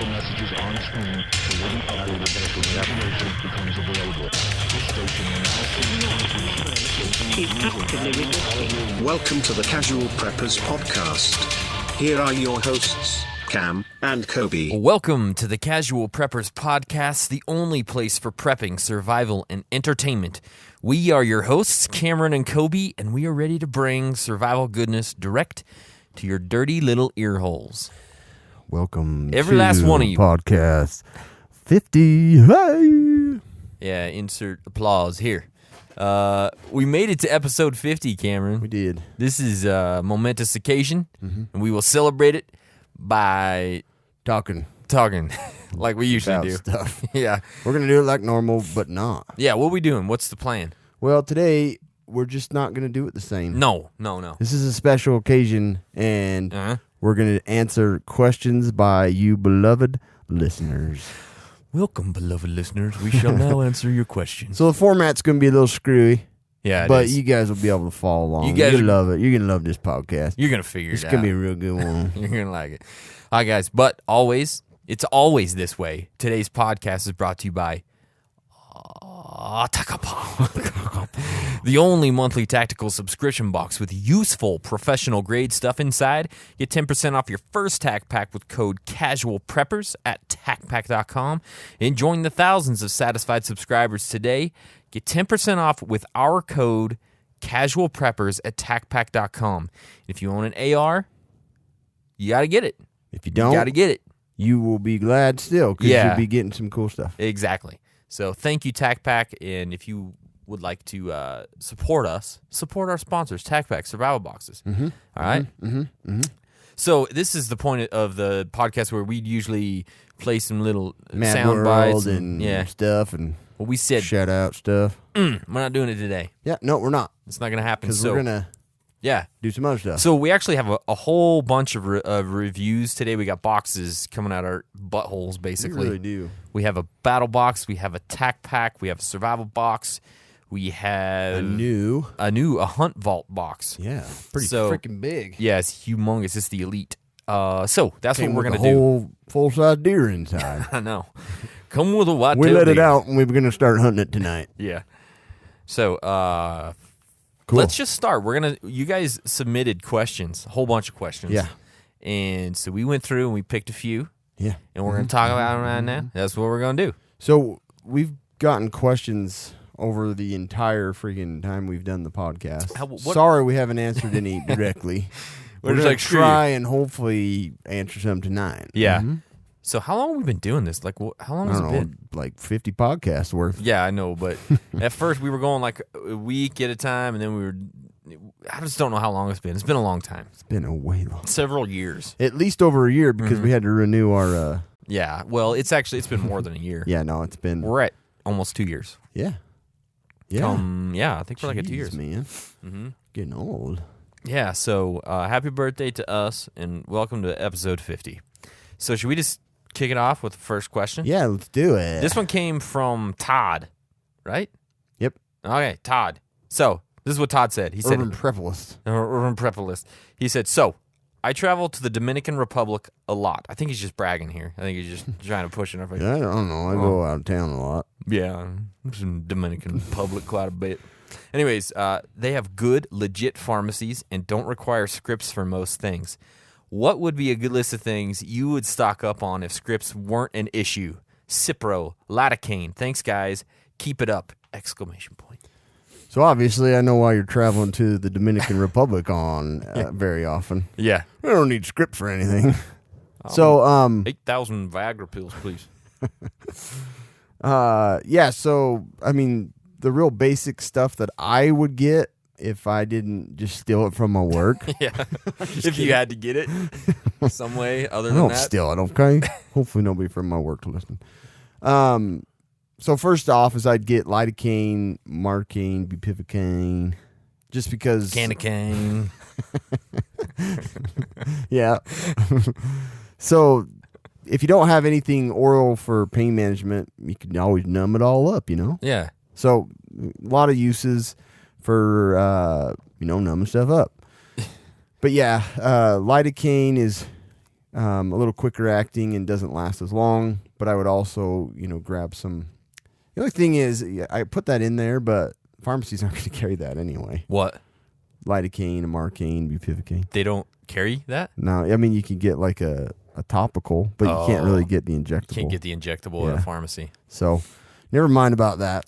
Critical messages on screen so waiting operators as the information becomes available. This station will now see Welcome to the Casual Preppers Podcast. Here are your hosts, Cam and Kobe. Welcome to the Casual Preppers Podcast, the only place for prepping, survival, and entertainment. We are your hosts, Cameron and Kobe, and we are ready to bring survival goodness direct to your dirty little ear holes. Welcome Every to last one of you. Podcast 50. Hey! Yeah, insert applause here. We made it to episode 50, Cameron. We did. This is a momentous occasion, and we will celebrate it by Talking like we usually about do. stuff. Yeah. We're going to do it like normal, but not. Yeah, what are we doing? What's the plan? Well, today, we're just not going to do it the same. No. This is a special occasion, and Uh-huh. we're going to answer questions by you beloved listeners. Welcome, beloved listeners. We shall now answer your questions. So the format's going to be a little screwy, Yeah, but it is. you guys will be able to follow along. You guys You're are- love it. You're going to love this podcast. You're going to figure It's it out. going to be a real good one. You're going to like it. All right, guys. But always, it's always this way. Today's podcast is brought to you by Takapon, the only monthly tactical subscription box with useful professional grade stuff inside. Get 10% off your first Tac Pack with code CASUALPREPPERS at TacPack.com and join the thousands of satisfied subscribers today. Get 10% off with our code CASUALPREPPERS at TacPack.com. If you own an AR, you got to get it. If you You don't, got to get it. you will be glad still because Yeah. you'll be getting some cool stuff. Exactly. So thank you, TacPack. And if you would like to support us, support our sponsors, TacPack, Survival Boxes. All right? So this is the point of the podcast where we usually play some little Mad sound World bites. and stuff and Well, we said shout out stuff. we're not doing it today. Yeah, no, we're not It's not going to happen. because So, we're gonna yeah. do some other stuff. So we actually have a whole bunch of reviews today. We got boxes coming out our buttholes, we basically. really do. We have a battle box. We have a tac pack. We have a survival box. We have A new, a hunt vault box. yeah, pretty So- freaking big. Yeah, it's humongous. It's the elite. So that's Came what we're with gonna a do. whole full size deer inside. I know. Come with a white. We let it out and we were gonna start hunting it tonight. Yeah. So Cool. let's just start. You guys submitted questions, a whole bunch of questions. Yeah. And so we went through and we picked a few, Yeah. and we're gonna talk about them right now. That's what we're gonna do. So we've gotten questions over the entire freaking time we've done the podcast. What- Sorry we haven't answered any directly. We're We're just gonna like, screw you. try and hopefully answer some tonight. Yeah. Mhm. So how long have we been doing this? Like, how long I has it don't know, been? like 50 podcasts worth. Yeah, I know, but at first we were going like a week at a time, and then I just don't know how long it's been. It's been a long time. It's been a way long. Several years. At least over a year because Mm-hmm. we had to renew our. Yeah, well, it's been more than a year. Yeah, no, it's been. We're at almost 2 years. Yeah. Yeah. Yeah, I think we're like at 2 Jeez, years. man. hmm Getting old. Yeah, so happy birthday to us, and welcome to episode 50. So should we just kick it off with the first question? Yeah, let's do it. This one came from Todd, right? Yep. Okay, Todd. So this is what Todd said. He said, Urban Prepalist. Urban Prepalist. He said, so I travel to the Dominican Republic a lot. I think he's just bragging here. I think he's just trying to push it. I don't know. I go out of town a lot. Yeah, it's in Dominican Republic quite a bit. Anyways, they have good, legit pharmacies and don't require scripts for most things. What would be a good list of things you would stock up on if scripts weren't an issue? Cipro, lidocaine. Thanks, guys. Keep it up! Exclamation point. So obviously, I know why you're traveling to the Dominican Republic very often. Yeah. We don't need script for anything. So 8,000 Viagra pills, please. yeah. So I mean, the real basic stuff that I would get if I didn't just steal it from my work. Yeah. If you had to get it some way other I than don't that. steal it, okay? Hopefully nobody from my work to listen. So first off is I'd get lidocaine, marcaine, bupivacaine, just because. Candy. Yeah. So if you don't have anything oral for pain management, you can always numb it all up, you know? Yeah. So a lot of uses for, numbing stuff up. But yeah, lidocaine is a little quicker acting and doesn't last as long. But I would also, grab some. The only thing is, I put that in there, but pharmacies aren't going to carry that anyway. What? Lidocaine, Amarcaine, bupivacaine. They don't carry that? No, I mean you can get like a topical, but you can't really get the injectable. Can't get the injectable at a pharmacy. So, never mind about that.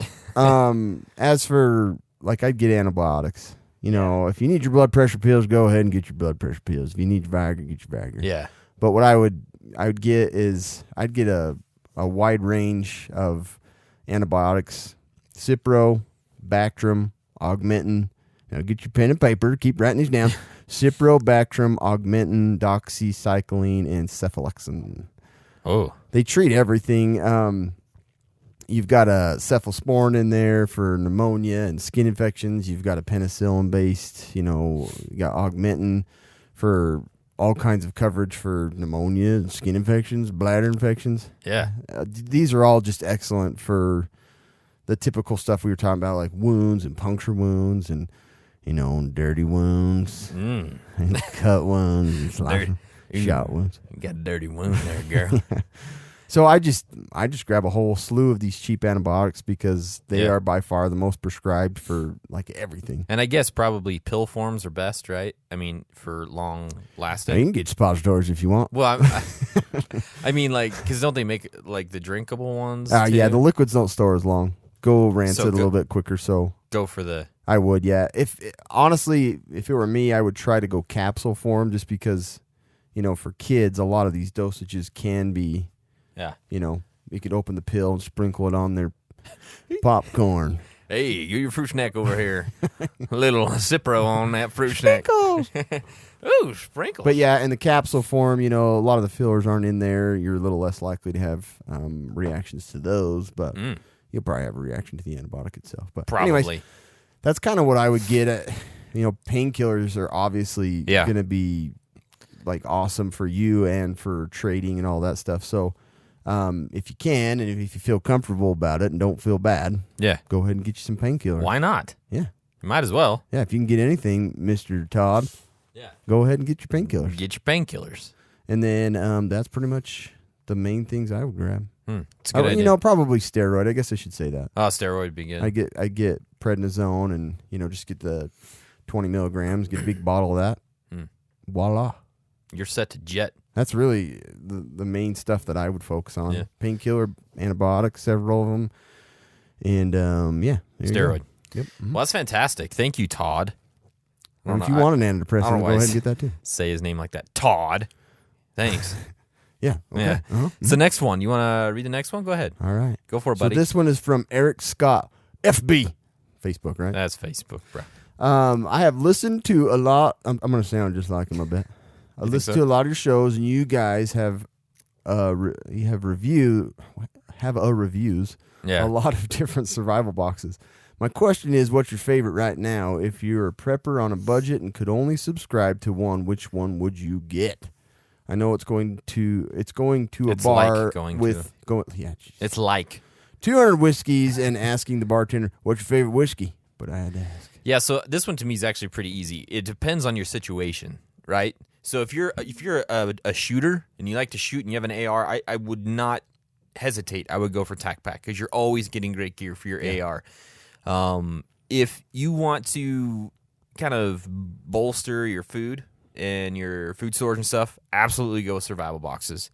As for I'd get antibiotics. If you need your blood pressure pills, go ahead and get your blood pressure pills. If you need your Viagra, get your Viagra. Yeah. But what I would get is I'd get a wide range of antibiotics: Cipro, Bactrim, Augmentin. Get your pen and paper. Keep writing these down. Cipro, Bactrim, Augmentin, doxycycline, and cephalexin. Oh. They treat everything. You've got a cephalosporin in there for pneumonia and skin infections. You've got a penicillin-based, you got Augmentin for all kinds of coverage for pneumonia and skin infections, bladder infections. Yeah. These are all just excellent for the typical stuff we were talking about, like wounds and puncture wounds and, dirty wounds and cut wounds and shot wounds. You got a dirty wound there, girl. So I just grab a whole slew of these cheap antibiotics because they are by far the most prescribed for everything. And I guess probably pill forms are best, right? I mean, for long lasting. You can get suppositories if you want. Well, I mean, because don't they make the drinkable ones? Yeah, the liquids don't store as long. Go rancid a little bit quicker. So go for the. I would, yeah. Honestly, if it were me, I would try to go capsule form just because, for kids, a lot of these dosages can be. Yeah. You could open the pill and sprinkle it on their popcorn. Hey, get your fruit snack over here. A little Cipro on that fruit snack. Ooh, sprinkles. But yeah, in the capsule form, a lot of the fillers aren't in there. You're a little less likely to have reactions to those, but you'll probably have a reaction to the antibiotic itself. But probably. Anyways, that's kind of what I would get at. Painkillers are obviously going to be awesome for you and for trading and all that stuff. So, if you can, and if you feel comfortable about it and don't feel bad, go ahead and get you some painkillers. Why not? Yeah. You might as well. Yeah, if you can get anything, Mr. Todd, go ahead and get your painkillers. Get your painkillers. And then that's pretty much the main things I would grab. It's a good idea. Probably steroid. I guess I should say that. Oh, steroid would be good. I get prednisone and, just get the 20 milligrams, get a big bottle of that. Voila. You're set to jet. That's really the main stuff that I would focus on. Yeah. Painkiller, antibiotics, several of them. And, steroid. Yep. Well, that's fantastic. Thank you, Todd. Or if you want an antidepressant, go ahead and get that too. Say his name like that. Todd. Thanks. Yeah. Okay. Yeah. Uh-huh. It's the next one. You want to read the next one? Go ahead. All right. Go for it, buddy. So this one is from Eric Scott, FB. Facebook, right? That's Facebook, bro. I have listened to a lot. I'm going to sound just like him, I bet. I listened to a lot of your shows, and you guys have reviews a lot of different survival boxes. My question is, what's your favorite right now? If you're a prepper on a budget and could only subscribe to one, which one would you get? I know it's going to a bar It's like 200 whiskeys and asking the bartender, what's your favorite whiskey? But I had to ask. Yeah, so this one to me is actually pretty easy. It depends on your situation, right? So if you're a shooter and you like to shoot and you have an AR, I would not hesitate. I would go for TAC Pack because you're always getting great gear for your AR. If you want to kind of bolster your food and your food storage and stuff, absolutely go with survival boxes.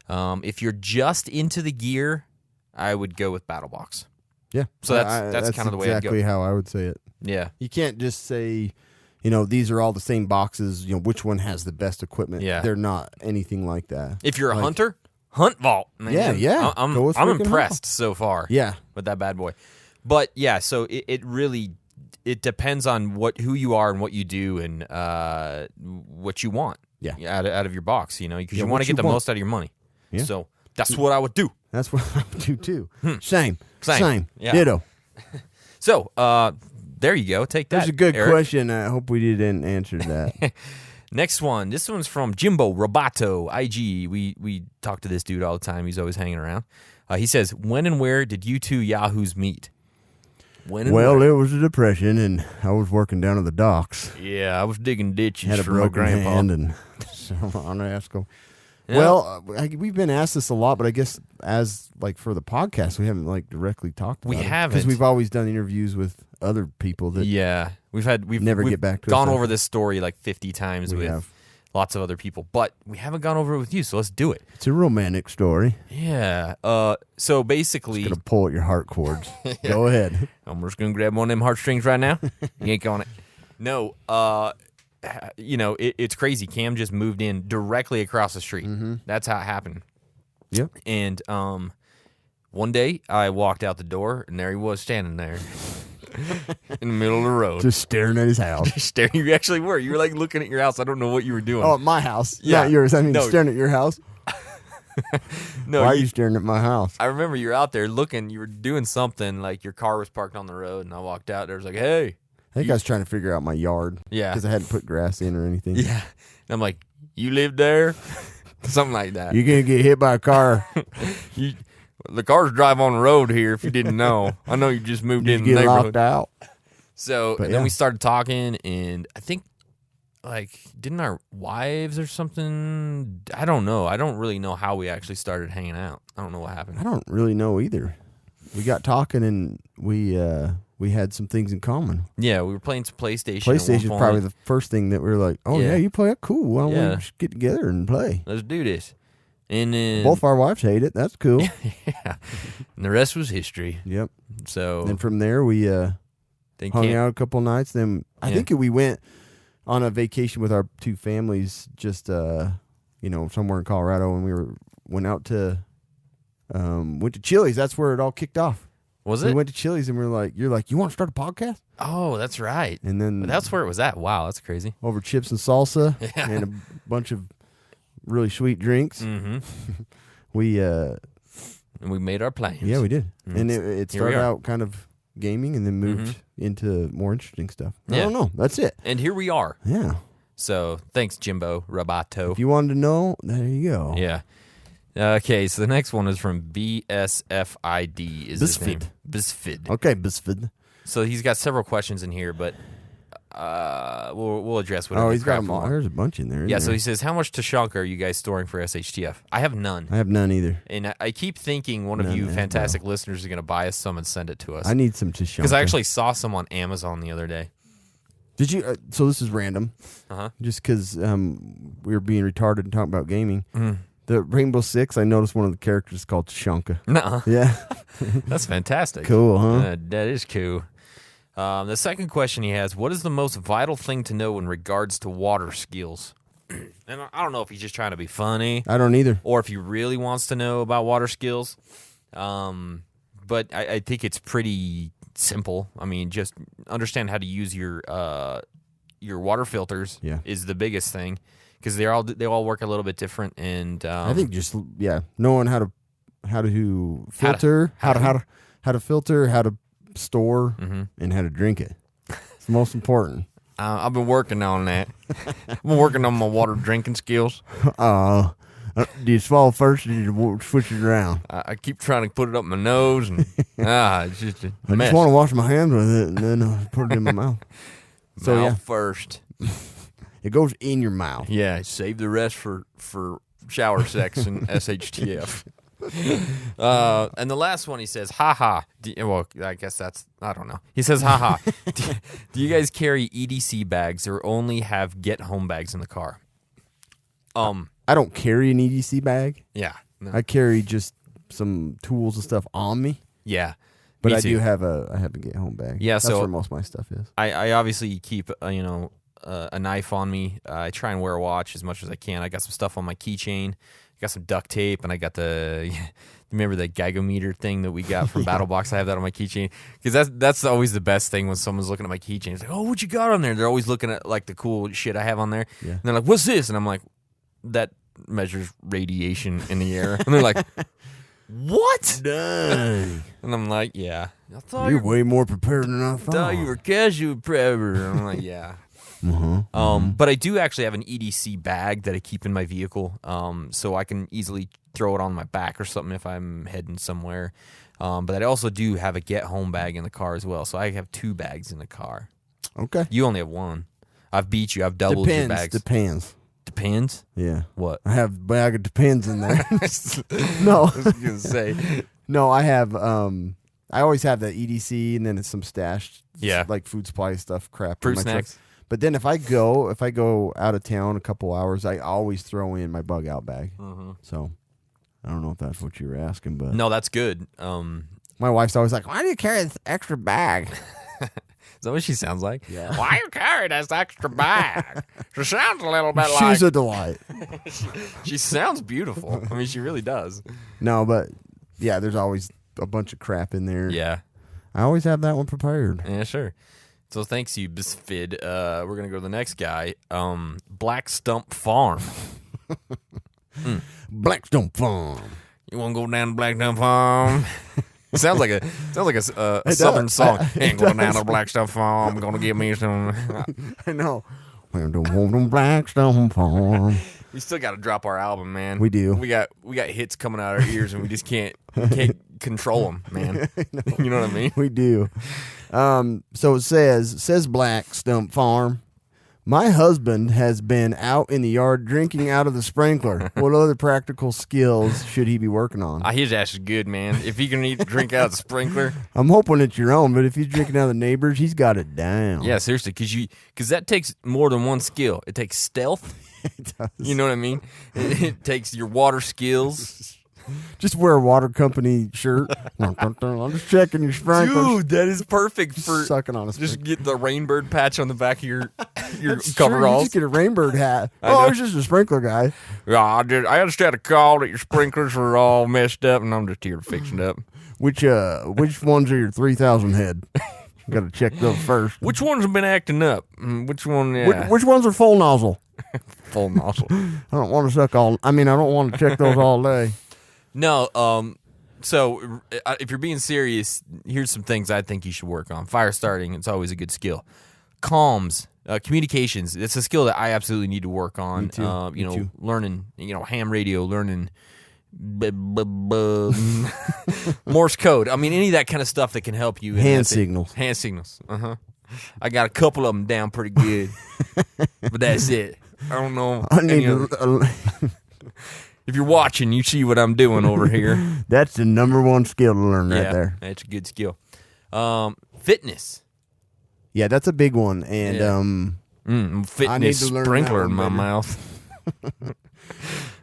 If you're just into the gear, I would go with Battle Box. Yeah. So that's kind of the way I'd go. Exactly how I would say it. Yeah. You can't just say, these are all the same boxes, which one has the best equipment. Yeah. They're not anything like that. If you're a hunter, Hunt Vault. Man. Yeah. I'm impressed so far. Yeah. With that bad boy. But yeah, so it really depends on who you are and what you do and what you want. Yeah. Out of your box, because you want to get the most out of your money. Yeah. So that's what I would do. That's what I would do too. Same. Yeah. Ditto. So there you go. Take that. That's a good Eric. question. I hope we didn't answer that. Next one. This one's from Jimbo Roboto, IG. We talk to this dude all the time. He's always hanging around. He says, when and where did you two yahoos meet? Well, it was a depression, and I was working down at the docks. Yeah, I was digging ditches Had a for my broken grandpa. hand and so on rascal. Well, we've been asked this a lot, but I guess as like for the podcast, we haven't like directly talked about We it. haven't. Because we've always done interviews with other people that Yeah, we've never we've get back to us gone after. over this story like 50 times We with have. lots of other people, but we haven't gone over it with you. So let's do it. It's a romantic story. Yeah. So basically, Gonna pull at your heart cords. Go ahead. I'm just gonna grab one of them heartstrings right now. Yank on it. No. It's crazy. Cam just moved in directly across the street. That's how it happened. Yep. And one day I walked out the door, and there he was standing there in the middle of the road. Just staring at his house. Staring. You actually were. You were like looking at your house. I don't know what you were doing. Oh, at my house. Yeah. Not yours. I mean, No. staring at your house. no, Why are you staring at my house? I remember you were out there looking. You were doing something. Like your car was parked on the road, and I walked out. There was like, "Hey." I think I was trying to figure out my yard. Yeah. Because I hadn't put grass in or anything. Yeah. And I'm like, "You live there?" Something like that. You're going to get hit by a car. The cars drive on the road here. If you didn't know, I know you just moved You in the get neighborhood. locked out. So But and then yeah. we started talking, and I think like didn't our wives or something? I don't know. I don't really know how we actually started hanging out. I don't know what happened. I don't really know either. We got talking and we had some things in common. Yeah, we were playing some PlayStation. at one PlayStation's point. probably the first thing that we were like, oh, Yeah. yeah, you play that? Cool. Why don't Yeah. we just get together and play? Let's do this. And then Both our wives hate it. That's cool. yeah, and the rest was history. Yep. So Then from there, we they hung can't- out a couple nights. Then I Yeah. think we went on a vacation with our two families, just somewhere in Colorado, and we went out to went to Chili's. That's where it all kicked off. Was We it? went to Chili's and we were like, "You're like, you want to start a podcast?" Oh, that's right. And then That's where it was at. Wow, that's crazy. over chips and salsa Yeah. and a bunch of really sweet drinks. Mm-hmm. We And we made our plans. yeah, we did, Mm. and it Here we started are. out kind of gaming and then moved into more interesting stuff. I Yeah. don't know. That's it. And here we are. Yeah. So thanks, Jimbo Robato. If you wanted to know, there you go. Yeah. Okay, so the next one is from BSFID. Is his name? Bisfid. Okay, Bisfid. So he's got several questions in here, but we'll address whatever. Oh, he's got crap them we all. want. There's a bunch in there. isn't Yeah, so there? he says, how much Tashanka are you guys storing for SHTF? I have none. I have none either. And I keep thinking one of None you as fantastic listeners is going to buy us some and send it to us. I need some Tashanka. Because I actually saw some on Amazon the other day. Did you? So this is random. Uh-huh. Just because we were being retarded and talking about gaming. Mm. The Rainbow Six, I noticed one of the characters is called Tashanka. Nuh-uh. Yeah. That's fantastic. Cool, huh? That is cool. The second question he has, what is the most vital thing to know in regards to water skills? And I don't know if he's just trying to be funny I don't either. or if he really wants to know about water skills. But I think it's pretty simple. I mean, just understand how to use your water filters Yeah. is the biggest thing because they all work a little bit different. And I think just knowing how to filter, how to filter, how to store, Mm-hmm. and how to drink it. It's the most important. I've been working on that. I've been working on my water drinking skills. Do you swallow first or do you switch it around? I keep trying to put it up my nose, and it's just a I mess. just want to wash my hands with it and then put it in my mouth. So Mouth yeah, first. it goes in your mouth. Yeah, save the rest for shower sex and SHTF. And the last one he says, haha. Well, I guess that's, I don't know. He says, haha. Do you guys carry EDC bags or only have get home bags in the car? I don't carry an EDC bag. Yeah. No. I carry just some tools and stuff on me. Yeah. But Me I too. do have a get home bag. Yeah, That's so- where most of my stuff is. I obviously keep a knife on me. I try and wear a watch as much as I can. I got some stuff on my keychain. I got some duct tape, and I got the remember the Gygometer thing that we got from BattleBox. I have that on my keychain because that's always the best thing when someone's looking at my keychain. It's like, oh, what you got on there? They're always looking at like the cool shit I have on there. Yeah. And they're like, what's this? And I'm like, that measures radiation in the air. And they're like, what? Dang. And I'm like, yeah. I thought You're way more prepared than I thought. thought you were casual prepper. I'm like, yeah. But I do actually have an EDC bag that I keep in my vehicle, so I can easily throw it on my back or something if I'm heading somewhere. But I also do have a get home bag in the car as well, so I have 2 bags in the car. Okay. You only have 1. I've beat you. I've doubled your bags. Depends. Depends. Yeah. What? I have a bag of Depends in there. No. I was gonna say. No, I have I always have the EDC and then it's some stashed Yeah. like food supply stuff crap. in Fruit my truck. snacks. But then if I go out of town a couple hours, I always throw in my bug out bag. So I don't know if that's what you were asking, but No, that's good. my wife's always like, "Why do you carry this extra bag?" Is that what she sounds like? Yeah. Why you carry this extra bag? She sounds a little bit She's a delight. She sounds beautiful. I mean, she really does. No, but yeah, there's always a bunch of crap in there. Yeah. I always have that one prepared. Yeah, sure. So thanks you, Bisfid. We're gonna go to the next guy. Black Stump Farm. Blackstone Farm. You want to go down to Black Stump Farm? sounds like a southern does. song. It Ain't going down does. to Black Stump Farm. I'm gonna give me some. I know. Blackstone Farm. We still got to drop our album, man. We do. We got hits coming out our ears, and we just can't control them, man. You know what I mean? We do. So it says Black Stump Farm. My husband has been out in the yard drinking out of the sprinkler. What other practical skills should he be working on? His ass is good, man. If he can drink out of the sprinkler, I'm hoping it's your own, but if he's drinking out of the neighbors, he's got it down. yeah, seriously, because that takes more than one skill. It takes stealth. It does. You know what I mean? It takes your water skills. Just wear a water company shirt. I'm just checking your sprinklers. Dude, that is perfect for Sucking on a just sprinkler. get the rainbird patch on the back of your That's true. You coveralls. just get a rainbird hat. I know. Oh, it's just a sprinkler guy. Yeah, I just had a call that your sprinklers were all messed up, and I'm just here to fix it up. Which ones are your 3,000 head? Got to check those first. Which ones have been acting up? Which one? Yeah, Which ones are full nozzle? full nozzle. I don't want to suck all. I mean, I don't want to check those all day. No, so if you're being serious, here's some things I think you should work on. Fire starting, it's always a good skill. Comms, communications, it's a skill that I absolutely need to work on. Me too. Me too. Learning, ham radio, learning Morse code. I mean, any of that kind of stuff that can help you. Hand signals. Hand signals. I got a couple of them down pretty good, but that's it. I don't know. I need any other- If you're watching, you see what I'm doing over here. That's the number one skill to learn right there. That's a good skill. Fitness. Yeah, that's a big one. And Yeah. Fitness to learn sprinkler that in one my better. mouth.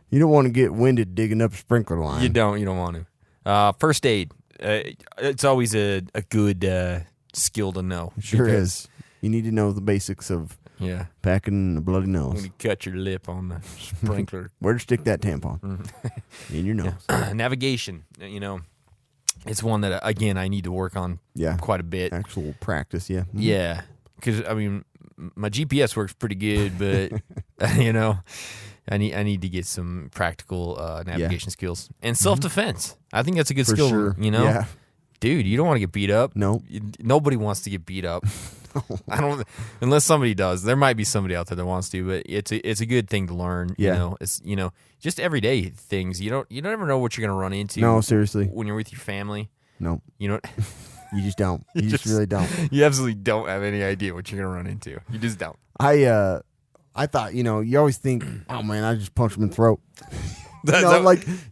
you don't want to get winded digging up a sprinkler line. You don't want to. First aid. It's always a good skill to know. It sure because- is. You need to know the basics of Yeah. packing a bloody When nose. you cut your lip on the sprinkler. Where to stick that tampon? Mm-hmm. In your nose. Navigation. It's one that, again, I need to work on Yeah. quite a bit. Actual practice, yeah. Yeah, because I mean, my GPS works pretty good, but I need to get some practical navigation skills and self defense. I think that's a good For skill. sure. Yeah. Dude, you don't want to get beat up. No. Nobody wants to get beat up. I don't, unless somebody does. There might be somebody out there that wants to, but it's a good thing to learn. Yeah. It's just everyday things. You don't ever know what you're gonna run into. No, seriously. When you're with your family, No. you know. You just don't. You just really don't. You absolutely don't have any idea what you're gonna run into. You just don't. I thought, you always think, oh man, I just punch him in the throat.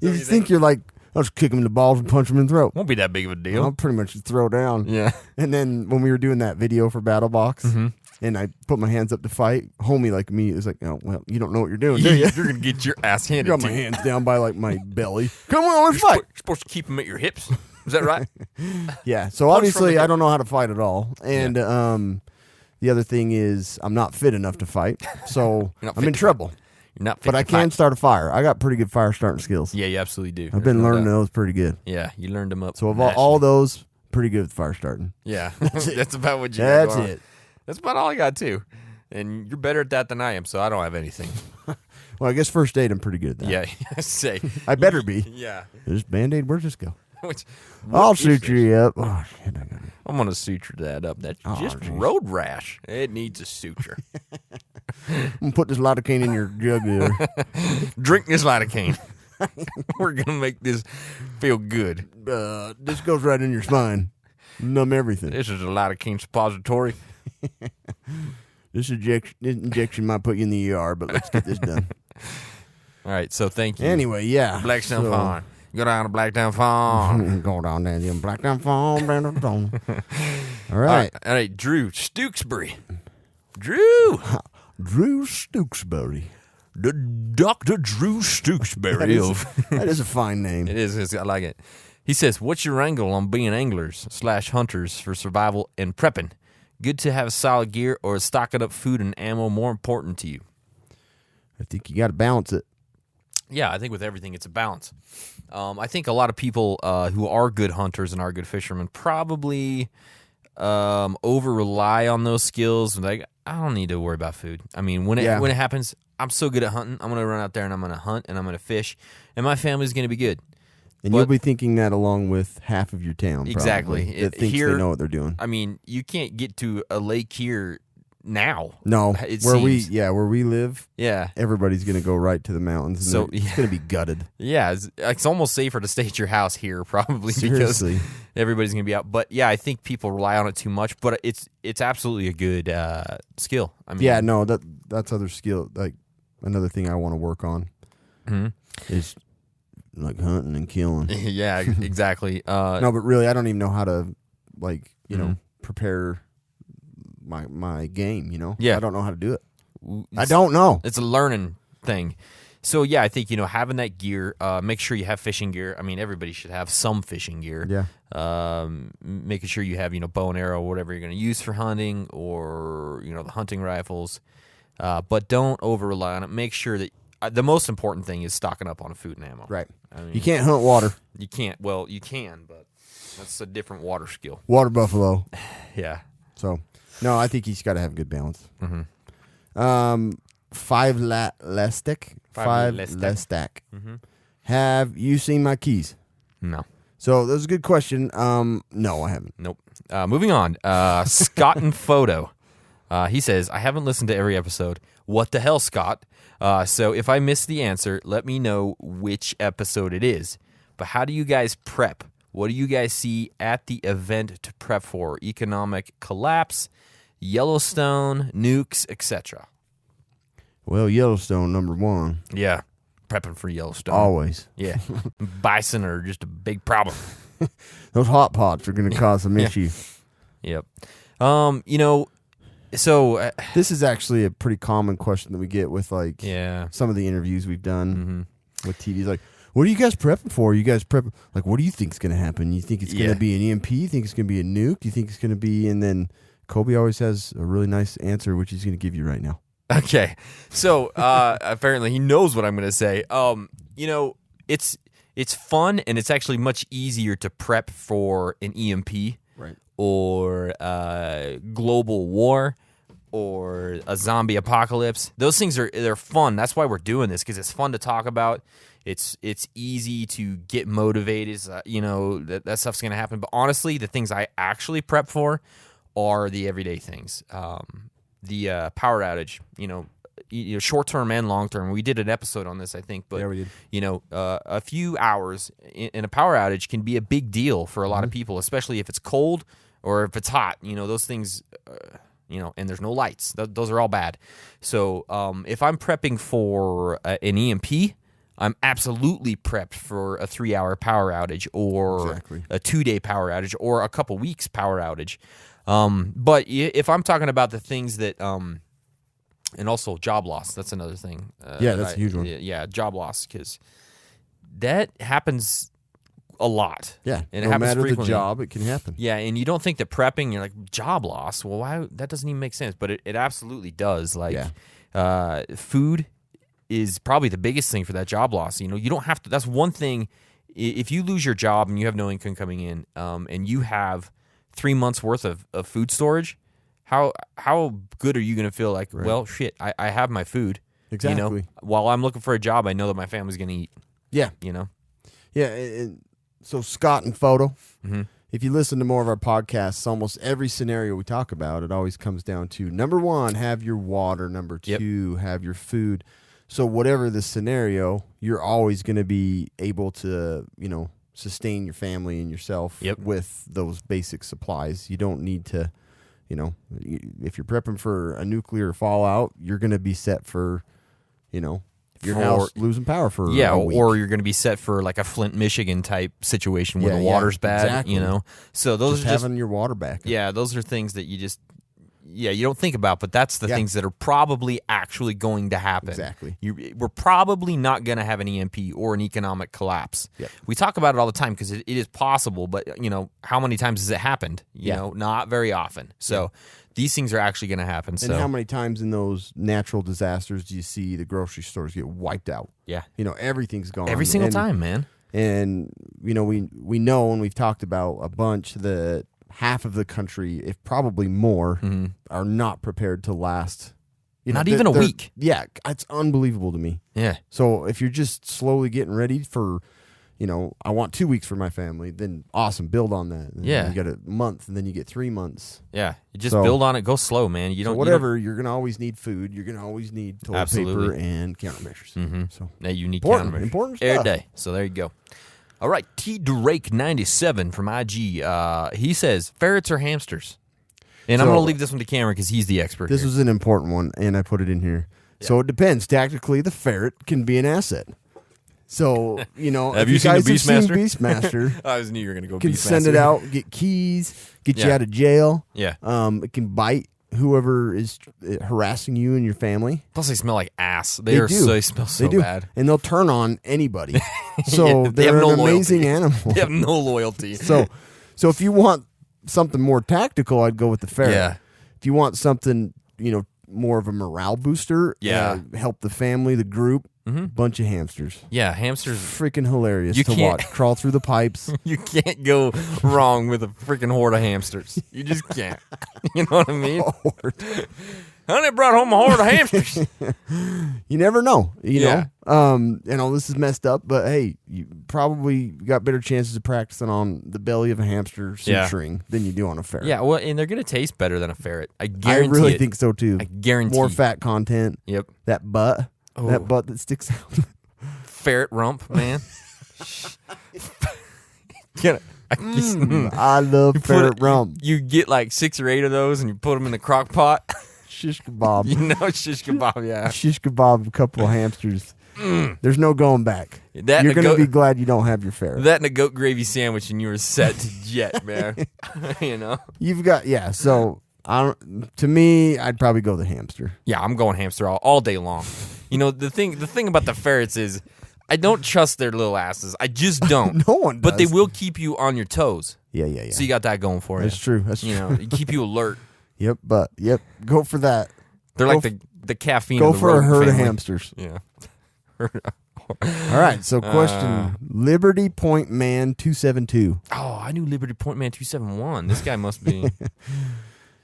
You think you're like, I'll just kick him in the balls and punch him in the throat. Won't be that big of a deal. I'll pretty much just throw down. Yeah. And then when we were doing that video for Battle Box, Mm-hmm. and I put my hands up to fight, homie like me is like, oh well, you don't know what you're doing, do you? You're gonna get your ass handed Got to my you. hands down by like my belly. Come on, let's fight. You're supposed to keep them at your hips. Is that right? Yeah. So Punch obviously from the I don't know how to fight at all, and the other thing is I'm not fit enough to fight, so You're not I'm fit in to trouble. You're not fit But I to can fight. start a fire. I got pretty good fire starting skills. Yeah, you absolutely do. I've been There's no learning doubt. those pretty good. Yeah, you learned them up. So of all those, pretty good with fire starting. Yeah, that's about what you. That's got going. it. That's about all I got too. And you're better at that than I am, so I don't have anything. Well, I guess first aid I'm pretty good at that. Yeah, say. I better be. Yeah. This Band-Aid, where's this go? Which- I'll what is suture this? you up. Oh, shit, I got it. I'm gonna suture that up. That's Oh, just geez. road rash. It needs a suture. I'm going to put this lidocaine in your jug there. Drink this lidocaine. We're gonna make this feel good. This goes right in your spine. Numb everything. This is a lidocaine suppository. This injection might put you in the ER, but let's get this done. All right, so thank you. Anyway, yeah. Blackstone Farm. Go down to Blackstone Farm. Go down there, Blackstone Farm. All All right. right, Drew Stooksbury. Drew. Drew Stooksbury. The Dr. Drew Stooksbury. That is a fine name. It is. I like it. He says, what's your angle on being anglers / hunters for survival and prepping? Good to have solid gear, or is stocking up food and ammo more important to you? I think you got to balance it. Yeah, I think with everything, it's a balance. I think a lot of people who are good hunters and are good fishermen probably over-rely on those skills. Like, I don't need to worry about food. I mean, when it happens, I'm so good at hunting. I'm going to run out there and I'm going to hunt and I'm going to fish, and my family's going to be good. And you'll be thinking that along with half of your town, probably, exactly. that thinks they know what they're doing. I mean, you can't get to a lake here now. No, where seems. we live, Yeah. everybody's going to go right to the mountains, and So, it's going to be gutted. Yeah, it's almost safer to stay at your house here, probably, Seriously. because everybody's going to be out. But yeah, I think people rely on it too much. But it's absolutely a good skill. I mean, Yeah, no, that's other skill. Like another thing I want to work on is like hunting and killing. yeah, exactly. No, but really, I don't even know how to prepare my game. Yeah. I don't know how to do it. I don't know. It's a learning thing. So yeah, I think having that gear. Make sure you have fishing gear. I mean, everybody should have some fishing gear. Yeah. Making sure you have bow and arrow, whatever you're going to use for hunting, or the hunting rifles. But don't over rely on it. Make sure that the most important thing is stocking up on food and ammo. Right. I mean, You can't hunt water. You can't. Well, you can, but that's a different water skill. Water buffalo. Yeah. So, no, I think he's got to have good balance. Mm-hmm. Five Lestek. Five Lestek. Have you seen my keys? No. So that was a good question. No, I haven't. Nope. Moving on. Scott and Photo. He says, I haven't listened to every episode. What the hell, Scott? So if I missed the answer, let me know which episode it is. But how do you guys prep? What do you guys see at the event to prep for? Economic collapse, Yellowstone, nukes, etc. Well, Yellowstone, number one. Yeah, prepping for Yellowstone. Always. Yeah. Bison are just a big problem. Those hot pots are going to cause some issue. Yep. So This is actually a pretty common question that we get with yeah. some of the interviews we've done with TVs. Like, what are you guys prepping for? You guys prepping? Like, what do you think is going to happen? You think it's going to be an EMP? You think it's going to be a nuke? Do you think it's going to be? And then Kobe always has a really nice answer, which he's going to give you right now. Okay. So apparently he knows what I'm going to say. It's fun, and it's actually much easier to prep for an EMP, Right. or global war, or a zombie apocalypse. Those things they're fun. That's why we're doing this, because it's fun to talk about. It's easy to get motivated. That stuff's going to happen. But honestly, the things I actually prep for are the everyday things. The power outage, short-term and long-term. We did an episode on this, I think. But, Yeah, we did. a few hours in a power outage can be a big deal for a lot of people, especially if it's cold or if it's hot. Those things, and there's no lights. Those are all bad. So if I'm prepping for an EMP, I'm absolutely prepped for a 3-hour power outage, or a 2-day power outage, or a couple weeks power outage. But if I'm talking about the things that, and also job loss, that's another thing. That's a huge one. Yeah, job loss, because that happens a lot. Yeah, and no it happens matter frequently. the job, it can happen. Yeah, and you don't think that prepping, you're like, job loss? Well, why? That doesn't even make sense, but it absolutely does. Food is probably the biggest thing for that job loss. You don't have to. That's one thing. If you lose your job and you have no income coming in, and you have 3 months worth of food storage, how good are you going to feel? Like, well, shit, I have my food. Exactly. While I'm looking for a job, I know that my family's going to eat. Yeah. Yeah. And so Scott and Photo, if you listen to more of our podcasts, almost every scenario we talk about, it always comes down to, number one, have your water. Number two, have your food. So whatever the scenario, you're always going to be able to, sustain your family and yourself with those basic supplies. You don't need to, if you're prepping for a nuclear fallout, you're going to be set for, your house losing power for a week. Or you're going to be set for like a Flint, Michigan type situation where Yeah, the yeah, water's bad, exactly. So those just are just having your water back. yeah, those are things that you don't think about, but that's the Yeah. things that are probably actually going to happen. Exactly. We're probably not going to have an EMP or an economic collapse. Yep. We talk about it all the time because it is possible, but how many times has it happened? Not very often. So these things are actually going to happen. And how many times in those natural disasters do you see the grocery stores get wiped out? Yeah. Everything's gone. Every single time, man. And we know, and we've talked about a bunch, that half of the country, if probably more, are not prepared to last. Not even a week. Yeah, it's unbelievable to me. Yeah. So if you're just slowly getting ready for, I want 2 weeks for my family, then awesome, build on that. And Yeah. you get a month, and then you get 3 months. Yeah. You just So- build on it. Go slow, man. You don't. You're going to always need food. You're going to always need toilet Absolutely. paper and countermeasures. Mm-hmm. So You need Important, countermeasures important every stuff. day. So there you go. All right, T Drake 97 from IG. He says ferrets or hamsters, and I'm So- going to leave this one to Cameron because he's the expert. this here. was an important one, and I put it in here. So it depends. Tactically, the ferret can be an asset. So, Have if you seen guys the have seen Beastmaster? Beastmaster, I was knew you were going to go. can Beastmaster. send it out, get keys, get you Yeah. out of jail. Yeah. It can bite whoever is harassing you and your family. Plus, they smell like ass. They do. They smell so They do. bad. And they'll turn on anybody. So Yeah, they have they're no an amazing loyalty. animal. They have no loyalty. So if you want something more tactical, I'd go with the ferret. Yeah. If you want something, more of a morale booster, Yeah. help the family, the group, bunch of hamsters. Yeah, hamsters. Freaking hilarious You to can't- watch. Crawl through the pipes. You can't go wrong with a freaking horde of hamsters. You just can't. You know what I mean? Honey brought home a horde of hamsters. You never know. Yeah. This is messed up, but hey, you probably got better chances of practicing on the belly of a hamster Yeah. suturing than you do on a ferret. Yeah, well, and they're going to taste better than a ferret. I I guarantee really it. think so too. I guarantee. More fat content. Yep. That butt. Oh. That butt that sticks out. Ferret rump, man. Get it. I love Put ferret it- rump. You get like 6 or 8 of those and you put them in the crock pot. Shish kebab. You know shish kebab, yeah. Shish kebab, a couple of hamsters. There's no going back. That You're and a going to goat- be glad you don't have your ferret. That and a goat gravy sandwich and you were set to jet, man. You've got, so to me, I'd probably go the hamster. Yeah, I'm going hamster all day long. The thing about the ferrets is I don't trust their little asses. I just don't. No one But they does. will keep you on your toes. Yeah. So you got that going for you. That's true. That's true. It keep you alert. Yep, go for that. They're Go like the caffeine Go of the for a rodent herd of family. hamsters. Yeah. All right, so question. Liberty Point Man 272. Oh, I knew Liberty Point Man 271. This guy must be.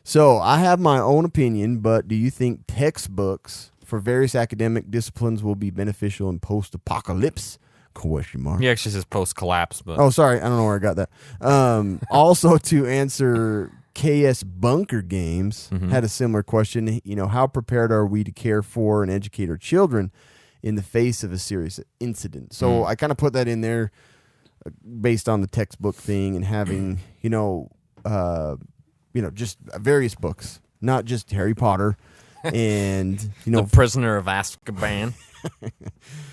So I have my own opinion, but do you think textbooks for various academic disciplines will be beneficial in post-apocalypse? Question mark. He actually says post collapse, but Oh, sorry. I don't know where I got that. Also, to answer KS Bunker Games, had a similar question. How prepared are we to care for and educate our children in the face of a serious incident? So I kind of put that in there based on the textbook thing and having, just various books, not just Harry Potter and, the Prisoner of Azkaban.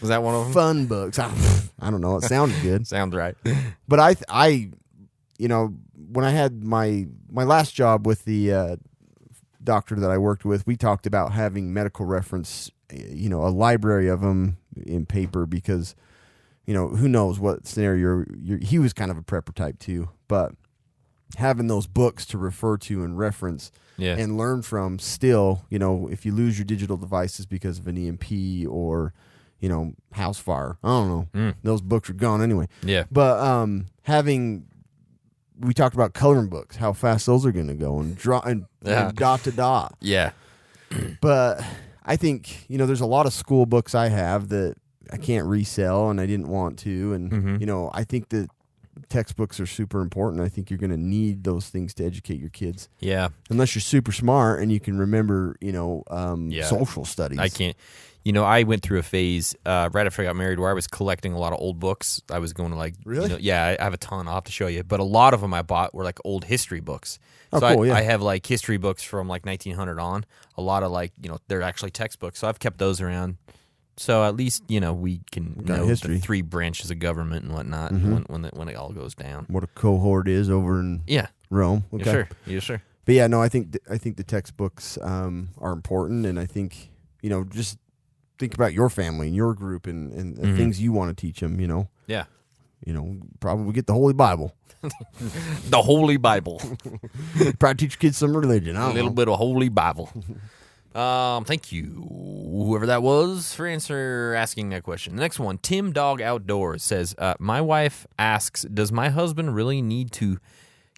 Was that one of them? fun books. I don't know. It sounded good. Sounds right. But I when I had my last job with the doctor that I worked with, we talked about having medical reference, a library of them in paper because, who knows what scenario he was kind of a prepper type too, but having those books to refer to and reference Yeah. and learn from still, if you lose your digital devices because of an EMP or, house fire, I don't know. Those books are gone anyway. Yeah. But we talked about coloring books, how fast those are going to go and draw and dot to dot. Yeah. But I think, there's a lot of school books I have that I can't resell and I didn't want to. And, I think that textbooks are super important. I think you're going to need those things to educate your kids. Yeah. Unless you're super smart and you can remember, Yeah. social studies. I can't. I went through a phase right after I got married where I was collecting a lot of old books. I was going to Really? I have a ton. I'll have to show you. But a lot of them I bought were like old history books. Oh, So cool, yeah. I have like history books from like 1900 on. A lot of they're actually textbooks. So I've kept those around. So at least, we can got know history. the 3 branches of government and whatnot when it all goes down. What a cohort is over in Yeah. Rome. Okay. Yeah, sure. Yeah, sure. But yeah, no, I think the textbooks are important, and I think just think about your family and your group and the things you want to teach them. Yeah. Probably get the Holy Bible. The Holy Bible. Probably teach your kids some religion. I A don't little know. bit of Holy Bible. Thank you, whoever that was, for asking that question. The next one, Tim Dog Outdoors says, my wife asks, does my husband really need to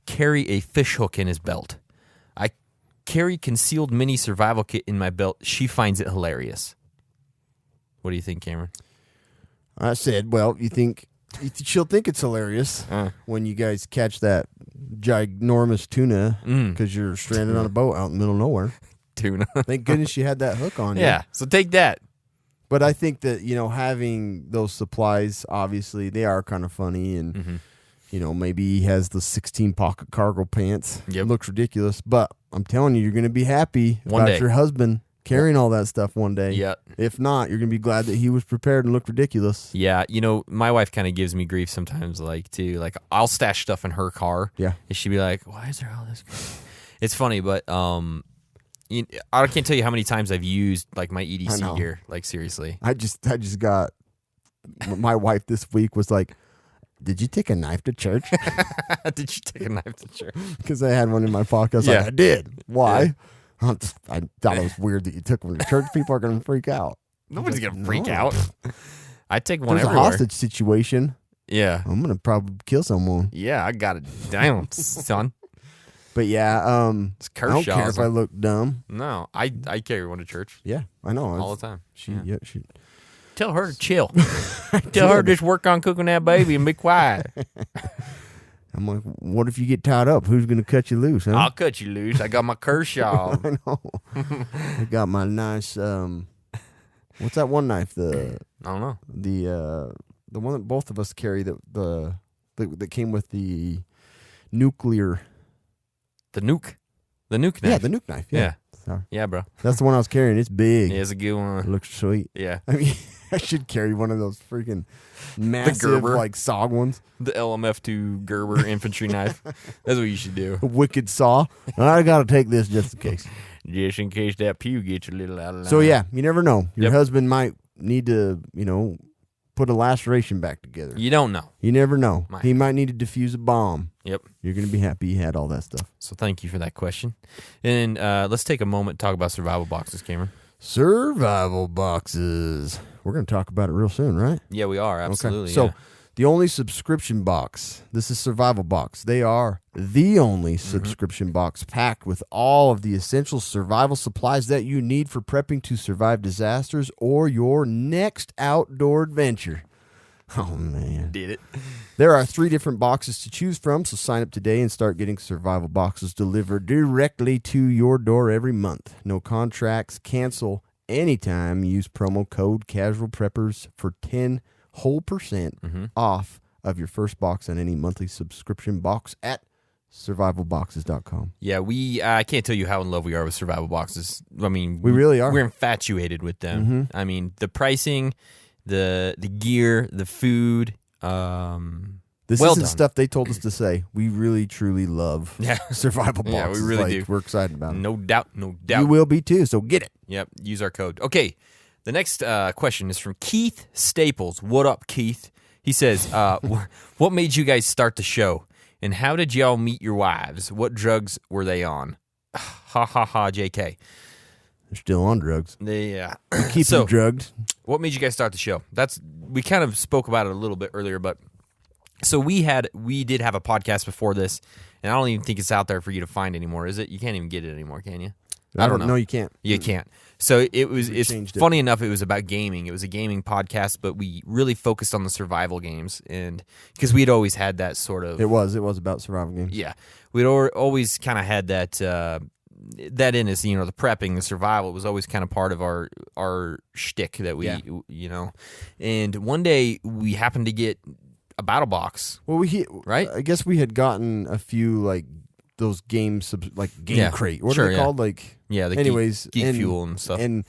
carry a fish hook in his belt? I carry concealed mini survival kit in my belt. She finds it hilarious. What do you think, Cameron? I said, well, she'll think it's hilarious when you guys catch that ginormous tuna because you're stranded on a boat out in the middle of nowhere. Tuna. Thank goodness you had that hook on you. Yeah, so take that. But I think that, having those supplies, obviously, they are kind of funny. And, maybe he has the 16 pocket cargo pants. Yep. It looks ridiculous. But I'm telling you, you're going to be happy One about day. your husband carrying all that stuff one day. Yeah. If not, you're going to be glad that he was prepared and looked ridiculous. Yeah, my wife kind of gives me grief sometimes, I'll stash stuff in her car. Yeah. And she'd be like, why is there all this crap? It's funny, but I can't tell you how many times I've used my I know. EDC gear. Seriously. I just got, my wife this week was like, did you take a knife to church? Did you take a knife to church? Because I had one in my pocket. I was Yeah. like, I did. Why? I thought it was weird that you took one to church. People are going to freak out. Nobody's going to freak No. out. I take one There's a everywhere. hostage situation. Yeah. I'm going to probably kill someone. Yeah, I got it down, son. But yeah, It's I don't care Kershaw's. if I look dumb. No, I carry one to church Yeah, I know. all the time. She, Yeah. yeah, she. Tell her to chill. Tell her to just work on cooking that baby and be quiet. I'm like, what if you get tied up? Who's going to cut you loose? Huh? I'll cut you loose. I got my Kershaw. I know. I got my nice. What's that one knife? I don't know. The one that both of us carry that came with the nuclear. The nuke knife. Yeah, the nuke knife. Yeah. Yeah. Sorry. Yeah, bro. That's the one I was carrying. It's big. Yeah, it's a good It one. looks sweet. Yeah. I mean, I should carry one of those freaking massive, Gerber. SOG ones. The LMF2 Gerber infantry knife. That's what you should do. A wicked saw. I got to take this just in case. Just in case that pew gets a little out of line. So, yeah, you never know. Your Yep. husband might need to, put a laceration back together. You don't know. You never know. Might. He might need to defuse a bomb. Yep. You're going to be happy you had all that stuff. So thank you for that question. And let's take a moment to talk about survival boxes, Cameron. Survival boxes. We're going to talk about it real soon, right? Yeah, we are. Absolutely. Okay. So, yeah. the only subscription box, this is Survival Box. They are the only Mm-hmm. subscription box packed with all of the essential survival supplies that you need for prepping to survive disasters or your next outdoor adventure. Oh, man. Did it. There are 3 different boxes to choose from, so sign up today and start getting survival boxes delivered directly to your door every month. No contracts, cancel anytime. Use promo code Casual Preppers for 10% off of your first box on any monthly subscription box at survivalboxes.com. Yeah, I can't tell you how in love we are with survival boxes. I mean, We really are. We're infatuated with them. I mean, the pricing, the gear, the food. This Well isn't done. stuff they told us to say. We really, truly love Yeah. survival boxes. Yeah, we really do. We're excited about it. No doubt, no doubt. You will be too, so get it. Yep, use our code. Okay, the next question is from Keith Staples. What up, Keith? He says, what made you guys start the show? And how did y'all meet your wives? What drugs were they on? Ha ha ha, JK. They're still on drugs. Yeah. Keep So- them drugged. What made you guys start the show? We kind of spoke about it a little bit earlier, but so we did have a podcast before this, and I don't even think it's out there for you to find anymore, is it? You can't even get it anymore, can you? I don't know. No, you can't. You can't. So it's changed it. funny enough, it was about gaming. It was a gaming podcast, but we really focused on the survival games, and because we'd always had that sort of It was about survival games. yeah, we'd always kind of had that in us, the prepping, the survival was always kind of part of our shtick that we, and one day we happened to get a battle box. Well, Right? I guess we had gotten a few like those games, like Game Yeah, Crate. What sure, are they yeah. called? Like, Yeah, the anyways, Geek Fuel and stuff. And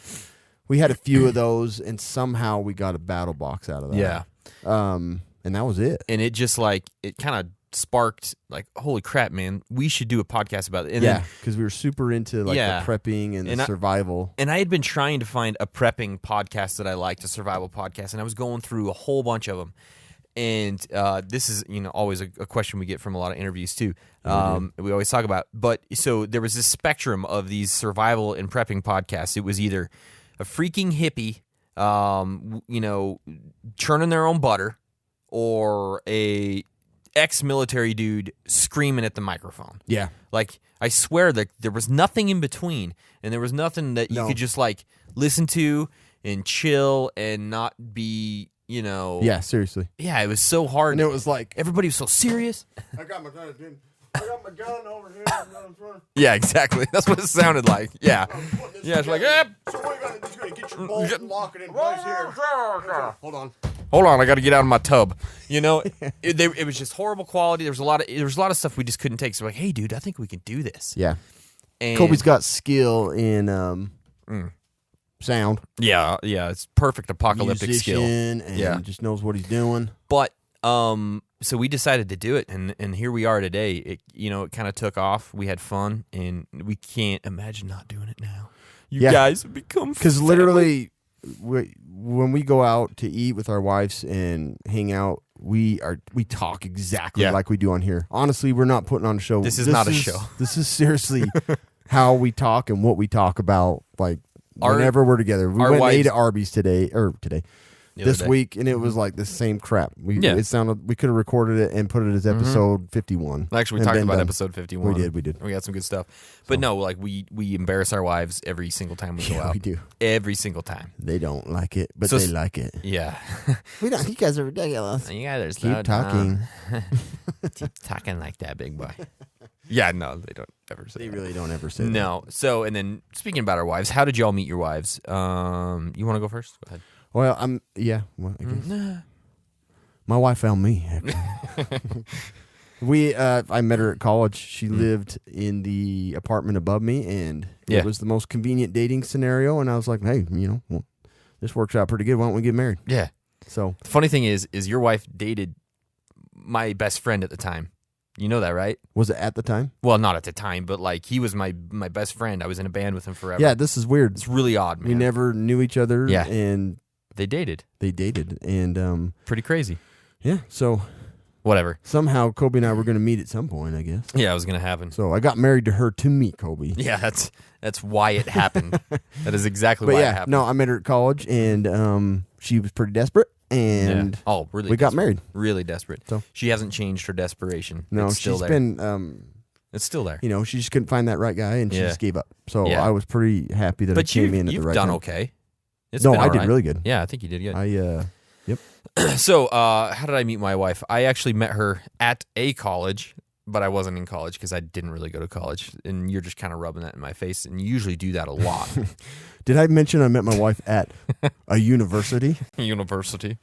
we had a few of those, and somehow we got a battle box out of that. Yeah. And that was it. And it just it kind of sparked holy crap, man, we should do a podcast about it. And Yeah, then, because we were super into the prepping and the survival. and I had been trying to find a prepping podcast that I liked, a survival podcast, and I was going through a whole bunch of them. And this is, always a question we get from a lot of interviews too. We always talk about. But so there was this spectrum of these survival and prepping podcasts. It was either a freaking hippie, churning their own butter, or a ex-military dude screaming at the microphone. Yeah. I swear that there was nothing in between, and there was nothing that you could just listen to and chill and not be, Yeah, seriously. Yeah, it was so hard. And it was like, Everybody was so serious. I got my gun, dude. I got my gun over here. I'm gonna run. Yeah, exactly. That's what it sounded like. Yeah. Yeah, it's like, So what you gonna get your bolt and lock it in place here. Hold on. hold on, I got to get out of my tub. It was just horrible quality. There was a lot of stuff we just couldn't take. So like, hey, dude, I think we can do this. Yeah. And Kobe's got skill in sound. Yeah, it's perfect apocalyptic skill. Musician, and Yeah. just knows what he's doing. But so we decided to do it, and here we are today. It kind of took off. We had fun, and we can't imagine not doing it now. You Yeah. guys have become Because family. literally, when we go out to eat with our wives and hang out, we talk exactly Yeah. like we do on here. Honestly, we're not putting on a show. This is not a show. This is seriously how we talk and what we talk about. Like whenever we're together, we our went and ate wives- at Arby's today. The other This day. week, and it was like the same crap. Yeah. It sounded we could have recorded it and put it as episode 51. Actually, we and talked been about done. episode 51. We did. We got some good stuff. But no, we embarrass our wives every single time we go Yeah, out. we do. Every single time. They don't like it, but So they s- like it. Yeah. We don't. You guys are ridiculous. You guys are so Keep talking. Keep talking like that, big boy. Yeah, no, they don't ever say They that. really don't ever say that. No. So, and then speaking about our wives, how did y'all meet your wives? You want to go first? Go ahead. Well, Well, I guess. My wife found me. Actually. I met her at college. She lived in the apartment above me, and Yeah. it was the most convenient dating scenario. And I was like, hey, well, this works out pretty good. Why don't we get married? Yeah. So The funny thing is your wife dated my best friend at the time. You know that, right? was it at the time? Well, not at the time, but he was my best friend. I was in a band with him forever. Yeah, this is weird. It's really odd, man. We never knew each other. Yeah. And They dated. they dated, and Pretty crazy. yeah. So Whatever. somehow Kobe and I were going to meet at some point, I guess. Yeah, it was gonna happen. So I got married to her to meet Kobe. Yeah, that's why it happened. That is exactly But why it yeah, happened. no, I met her at college, and she was pretty desperate, and Yeah. Oh, really? we got desperate. married. Really desperate. So- She hasn't changed her desperation. No, it's still she's there. been, It's still there. she just couldn't find that right guy, and she Yeah. just gave up. So Yeah. I was pretty happy that I But came in at the you've right done time. okay. It's No, been I all did right. really good. Yeah, I think you did good. Yep. So, how did I meet my wife? I actually met her at a college, but I wasn't in college because I didn't really go to college. And you're just kind of rubbing that in my face, and you usually do that a lot. Did I mention I met my wife at a university? University,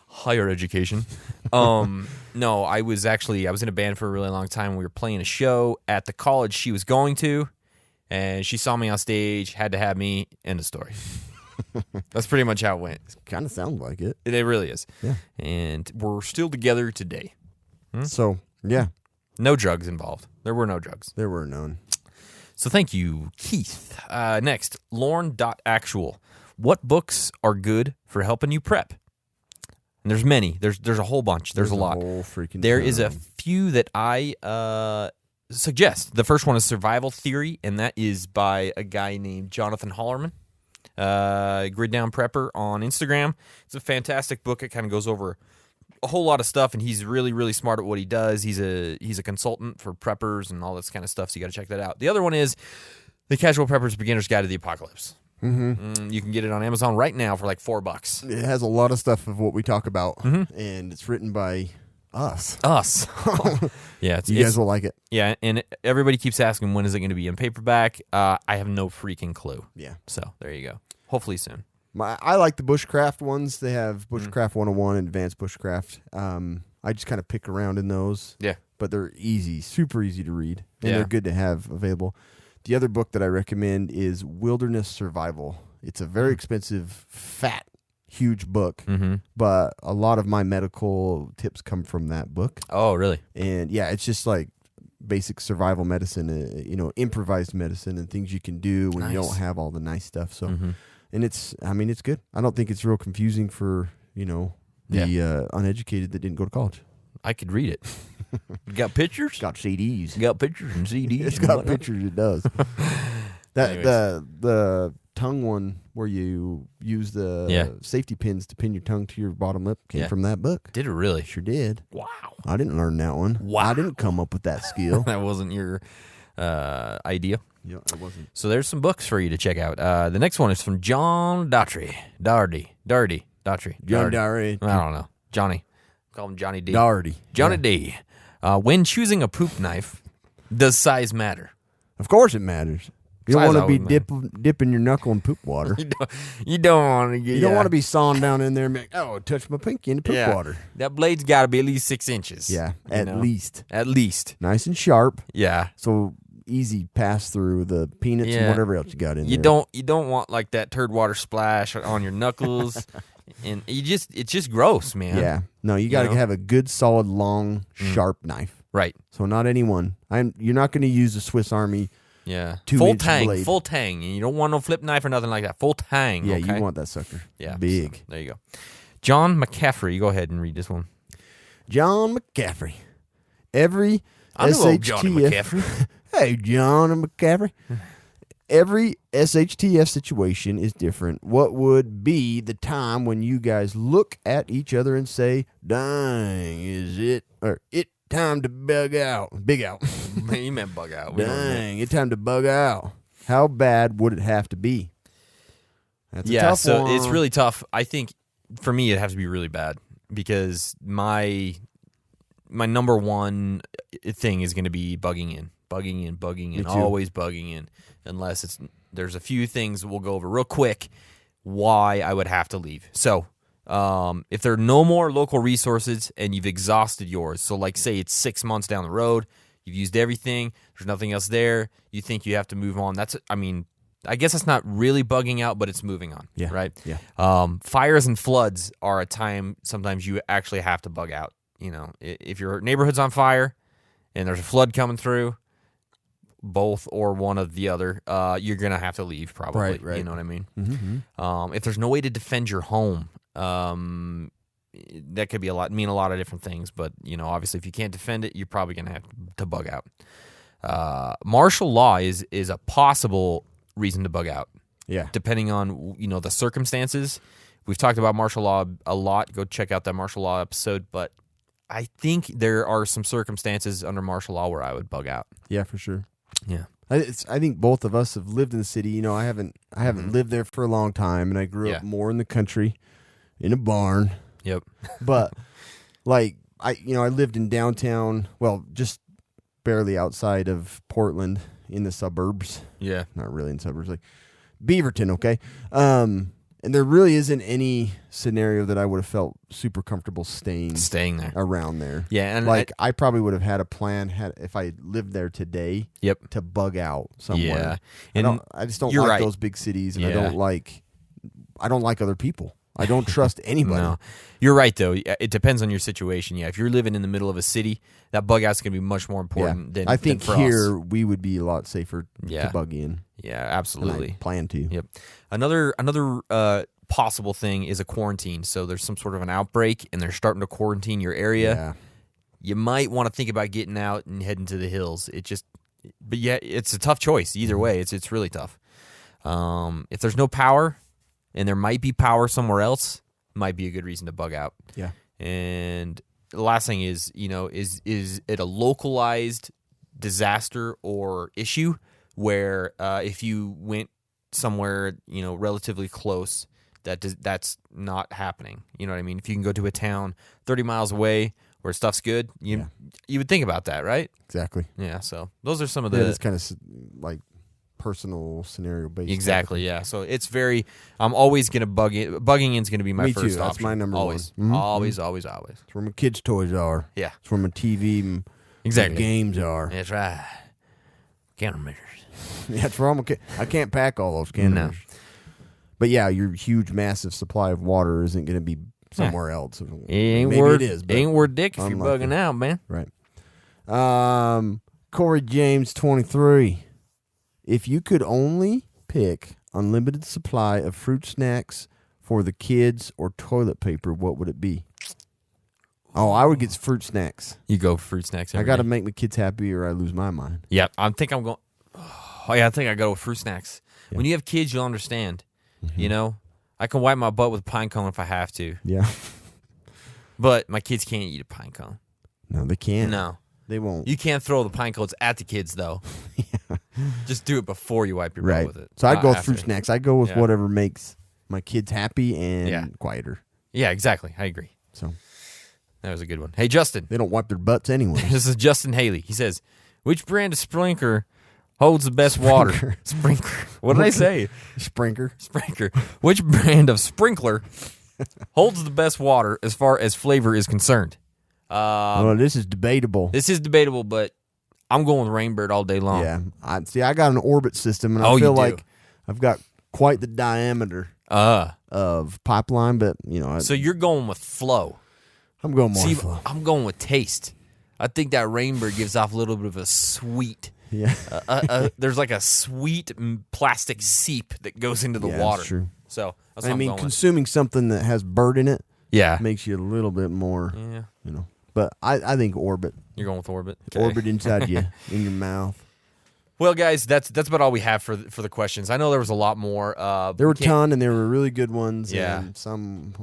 higher education. No, I was in a band for a really long time. We were playing a show at the college she was going to, and she saw me on stage, had to have me. End of story. That's pretty much how it went. Kind of sounds like it. It really is. Yeah. And we're still together today. So yeah, No drugs involved. There were no drugs. there were none. So thank you, Keith. Next, Lorne.actual. What books are good for helping you prep? And there's many. There's a whole bunch. There's a lot. Whole freaking There is a ton. few that I suggest. The first one is Survival Theory, and that is by a guy named Jonathan Hollerman, Grid Down Prepper on Instagram. It's a fantastic book. It kind of goes over a whole lot of stuff, and he's really, really smart at what he does. He's a consultant for preppers and all this kind of stuff, so you got to check that out. The other one is The Casual Prepper's Beginner's Guide to the Apocalypse. You can get it on Amazon right now for like $4. It has a lot of stuff of what we talk about, and it's written by us. Us. Yeah, You guys will like it. Yeah, and everybody keeps asking when is it going to be in paperback. I have no freaking clue. Yeah. So there you go. Hopefully soon. I like the bushcraft ones. They have Bushcraft 101 and Advanced Bushcraft. I just kind of pick around in those. Yeah. But they're easy, super easy to read, and Yeah. they're good to have available. The other book that I recommend is Wilderness Survival. It's a very expensive, fat, huge book, but a lot of my medical tips come from that book. Oh, really? And yeah, it's just like basic survival medicine, improvised medicine and things you can do when you Nice. don't have all the nice stuff. So, and it's good. I don't think it's real confusing for, the uneducated that didn't go to college. I could read it. Got pictures? Got CDs. Got pictures and CDs. It's and got whatnot. pictures. It does. That Anyways. the tongue one where you use the safety pins to pin your tongue to your bottom lip came Yeah. from that book. Did it really? Sure did. Wow. I didn't learn that one. Wow. I didn't come up with that skill. That wasn't your idea. Yeah, it wasn't. So there's some books for you to check out. The next one is from John Daughtry. Daughtry. John Doherty. I don't know. Johnny. Call him Johnny D. Doherty. Johnny D. When choosing a poop knife, does size matter? Of course it matters. You don't Size want to be always dipping your knuckle in poop water. You don't want to get. You don't want to be sawing down in there and be like, oh, touch my pinky in the poop water. That blade's got to be at least 6 inches. Yeah, you at know? least. At least. Nice and sharp. Yeah. So easy pass through the peanuts and Yeah. whatever else you got in You there. don't want like that turd water splash on your knuckles, and it's just gross, man. Yeah. No, you got to know? have a good, solid, long, sharp knife. Right. So not any one. You're not going to use a Swiss Army. Yeah. 2 full inch tang. blade. Full tang. And you don't want no flip knife or nothing like that. Full tang. Yeah, okay? you want that sucker. Yeah. Big. So, there you go. John McCaffrey. go ahead and read this one. John McCaffrey. Every I know old SHTF. Johnny McCaffrey. Hey, John McCaffrey. Every SHTF situation is different. What would be the time when you guys look at each other and say, dang, is it, or it time to bug out? Big out. He meant bug out. We know what he meant. Dang, it time to bug out. How bad would it have to be? That's a Yeah, tough so one. it's really tough. I think for me it has to be really bad because my number one thing is going to be bugging in, Me too. always bugging in, unless there's a few things we'll go over real quick why I would have to leave. So if there are no more local resources and you've exhausted yours, so like say it's 6 months down the road, you've used everything, there's nothing else there, you think you have to move on. I guess that's not really bugging out, but it's moving on. Yeah, Right? yeah. Fires and floods are a time sometimes you actually have to bug out. You know, if your neighborhood's on fire and there's a flood coming through, both or one of the other, you're going to have to leave probably. Right. You know what I mean? Mm-hmm. If there's no way to defend your home, that could mean a lot of different things. But, you know, obviously if you can't defend it, you're probably going to have to bug out. Martial law is a possible reason to bug out. Yeah. Depending on, you know, the circumstances. We've talked about martial law a lot. Go check out that martial law episode. But I think there are some circumstances under martial law where I would bug out. Yeah, for sure. Yeah. I think both of us have lived in the city. You know, I haven't lived there for a long time, and I grew up Yeah. more in the country, in a barn. Yep. But like I lived in downtown, well, just barely outside of Portland, in the suburbs. Yeah. Not really in suburbs, like Beaverton. Okay, and there really isn't any scenario that I would have felt super comfortable staying Staying there. around there. Yeah. And Like I probably would have had a plan if I lived there today. Yep. To bug out somewhere. Yeah. And I just don't you're like right. those big cities, and Yeah. I don't like other people. I don't trust anybody. No. You're right, though. It depends on your situation. Yeah. If you're living in the middle of a city, that bug out's going to be much more important than I think than for here us. we would be a lot safer Yeah. to bug in. Yeah, And absolutely. I plan to. Yep. Another possible thing is a quarantine. So there's some sort of an outbreak, and they're starting to quarantine your area. Yeah. You might want to think about getting out and heading to the hills. But yeah, it's a tough choice. Either way, it's really tough. If there's no power, and there might be power somewhere else, might be a good reason to bug out. Yeah. And the last thing is, you know, is it a localized disaster or issue, where if you went somewhere, relatively close, that's not happening. You know what I mean? If you can go to a town 30 miles away where stuff's good, you would think about that, right? Exactly. Yeah. So those are some of the Yeah, it's kind of like personal scenario based. exactly. Yeah. So it's very. I'm always gonna bug in. Bugging in's gonna be my Me first too. That's option. my number always. one. Mhm. Always. Always. It's where my kids' toys are. Yeah. It's where my TV and Exactly. games are. That's right. Countermeasures. Yeah, it's where I can't pack all those cans. No. But yeah, your huge, massive supply of water isn't going to be somewhere else. It ain't Maybe worth it is. But ain't worth dick if you're unlikely. bugging out, man. Right. Corey James, 23. If you could only pick unlimited supply of fruit snacks for the kids or toilet paper, what would it be? Oh, I would get fruit snacks. You go fruit snacks. I Every got to day. make my kids happy or I lose my mind. Yeah, I'm going. Oh yeah, I think I go with fruit snacks. When you have kids, you'll understand. I can wipe my butt with a pine cone if I have to, Yeah. but my kids can't eat a pine cone. No, they can't. No, They won't. you can't throw the pine cones at the kids though. Just do it before you wipe your Right. butt with it. So I'd Not go with after. fruit snacks. I'd go with Yeah. whatever makes my kids happy and Yeah. quieter. Yeah, exactly. I agree. So That was a good one. Hey, Justin. they don't wipe their butts anyway. This is Justin Haley. He says, "Which brand of sprinkler holds the best water?" Sprinkler. What did I say? Sprinkler. Sprinkler. Which brand of sprinkler holds the best water as far as flavor is concerned? Well, this is debatable. This is debatable, but I'm going with Rainbird all day long. Yeah. I got an orbit system, and Oh, I you feel do. like I've got quite the diameter of pipeline, but, So you're going with flow. I'm going more See, flow. I'm going with taste. I think that Rainbird gives off a little bit of a sweet. Yeah. There's like a sweet plastic seep that goes into the Yeah, water. that's true. So that's what I I'm mean, going with. consuming something that has bird in it Yeah. makes you a little bit more, Yeah. But I think orbit. You're going with Orbit. Okay. Orbit inside you, in your mouth. Well, guys, that's about all we have for the questions. I know there was a lot more. There were a we can't- ton, and there were really good ones. Yeah. And some,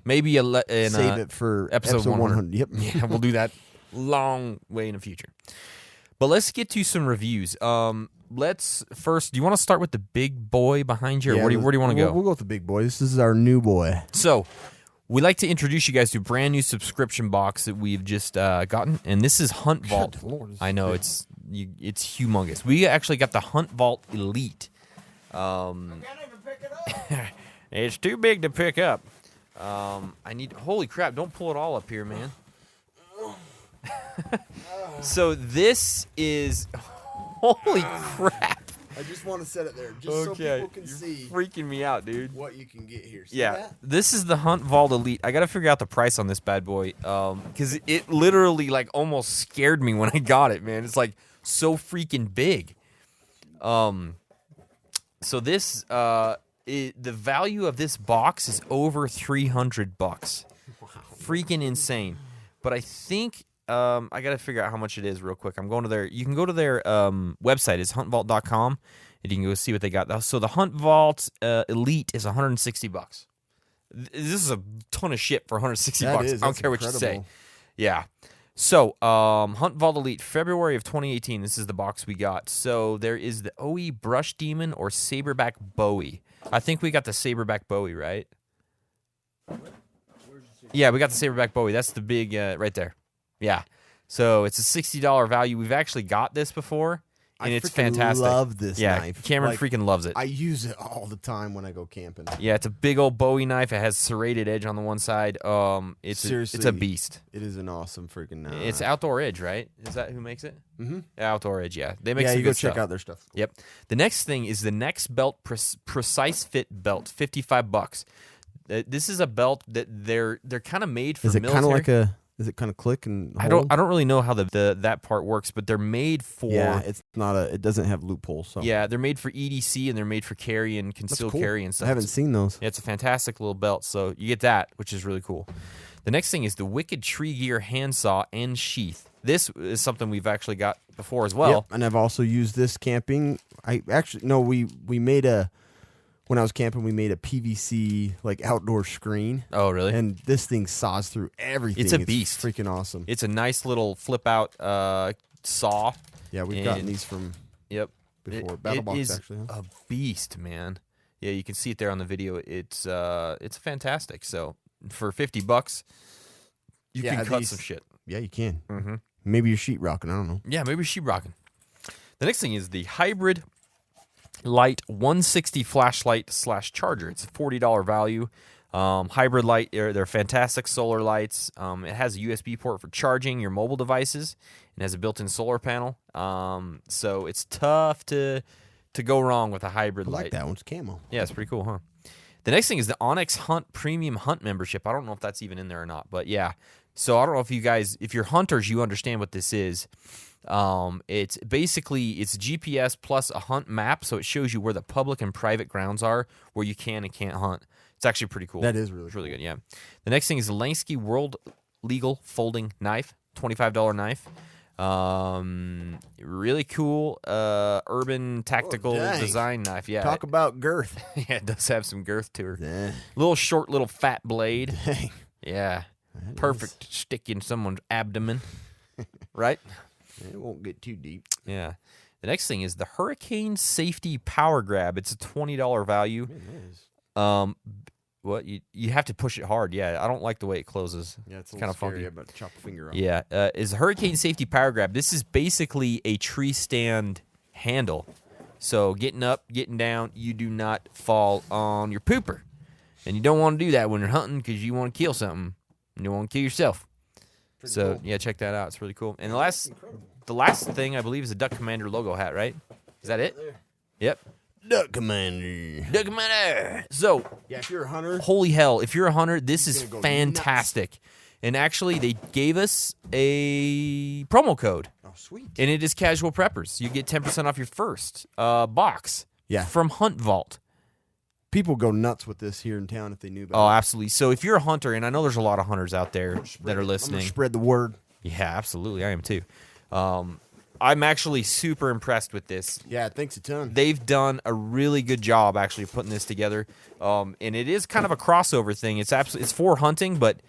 Maybe save it for episode 100. Yep. Yeah, we'll do that long way in the future. But let's get to some reviews. Let's first. Do you want to start with the big boy behind you? Or where do you want to go? We'll go with the big boy. This is our new boy. So, we like to introduce you guys to a brand new subscription box that we've just gotten, and this is Hunt Vault. Lord, this is I know it's humongous. We actually got the Hunt Vault Elite. It's too big to pick up. Holy crap! Don't pull it all up here, man. So this is holy crap. I just want to set it there, You're freaking me out, dude. what you can get here. Yeah, this is the Hunt Vault Elite. I gotta figure out the price on this bad boy, because it literally like almost scared me when I got it, man. It's like so freaking big. So this, the value of this box is over $300. Freaking insane. But I think I gotta figure out how much it is real quick. I'm going to their. You can go to their website. It's huntvault.com, and you can go see what they got. So the Hunt Vault Elite is $160. This is a ton of shit for $160. That is, I don't that's care what you say. incredible. Yeah. So, Hunt Vault Elite, February of 2018. This is the box we got. So there is the OE Brush Demon or Saberback Bowie. I think we got the Saberback Bowie, right? Yeah, we got the Saberback Bowie. That's the big right there. Yeah. So it's a $60 value. We've actually got this before, and it's freaking fantastic. love this yeah, knife. Cameron Like, freaking loves it. I use it all the time when I go camping. Yeah, it's a big old Bowie knife. It has serrated edge on the one side. It's Seriously, a beast. It is an awesome freaking knife. It's Outdoor Edge, right? Is that who makes it? Mm-hmm. Outdoor Edge, yeah. They make yeah, some you good go check stuff. out their stuff. Yep. The next thing is the Next Belt Precise Fit belt, $55. This is a belt that they're kind of made for Is it military. kind of like a? Is it kind of click and? I don't really know how that part works, but they're made for Yeah, it's not a. It doesn't have loopholes. So yeah, they're made for EDC and they're made for carry and That's concealed cool. carry and stuff. I haven't seen those. Yeah, it's a fantastic little belt. So you get that, which is really cool. The next thing is the Wicked Tree Gear handsaw and sheath. This is something we've actually got before as well. Yep, and I've also used this camping. I actually no, we made a. When I was camping, we made a PVC like outdoor screen. Oh, really? And this thing saws through everything. It's a beast. Freaking awesome. It's a nice little flip out saw. Yeah, we've and- gotten these from Yep. before. Battle Box, is actually. Huh? a beast, man. Yeah, you can see it there on the video. It's fantastic. So for $50, you Yeah, can cut these- some shit. Yeah, you can. Mm-hmm. Maybe you're sheetrocking. I don't know. Yeah, maybe sheetrocking. The next thing is the Hybrid Light 160 flashlight / charger. It's a $40 value. Hybrid Light, they're fantastic solar lights. It has a USB port for charging your mobile devices. It has a built-in solar panel. So it's tough to go wrong with a hybrid I light. like that one's camo. Yeah, it's pretty cool, huh? The next thing is the Onyx Hunt Premium Hunt membership. I don't know if that's even in there or not, but yeah. So I don't know if you guys, if you're hunters, you understand what this is. It's basically, it's GPS plus a hunt map, so it shows you where the public and private grounds are, where you can and can't hunt. It's actually pretty cool. That is really It's really good, yeah. The next thing is the Lansky World Legal Folding Knife, $25 knife. Really cool urban tactical dang. design knife. Yeah, Talk about girth. yeah, it does have some girth to her. Dang. Little short, little fat blade. Dang. Yeah, That perfect to stick in someone's abdomen. Right? It won't get too deep. Yeah. The next thing is the Hurricane Safety Power Grab. It's a $20 value. What you have to push it hard. Yeah, I don't like the way it closes. Yeah, it's a kind little of funky. scary. But chop a finger off. Yeah, is a Hurricane Safety Power Grab. This is basically a tree stand handle. So getting up, getting down, you do not fall on your pooper. And you don't want to do that when you're hunting because you want to kill something. And you want to kill yourself. So, yeah, check that out. It's really cool. And the last thing, I believe, is a Duck Commander logo hat, right? Is that it? Yep. Duck Commander. Duck Commander. So, Yeah, if you're a hunter, holy hell, if you're a hunter, this is gonna go fantastic. And actually, they gave us a promo code, oh sweet. and it is Casual Preppers. You get 10% off your first box Yeah. from Hunt Vault. People go nuts with this here in town if they knew about Oh, it. absolutely. So if you're a hunter, and I know there's a lot of hunters out there that are I'm listening. gonna spread the word. Yeah, absolutely. I am too. I'm actually super impressed with this. Yeah, thanks a ton. They've done a really good job actually putting this together. And it is kind of a crossover thing. It's for hunting, but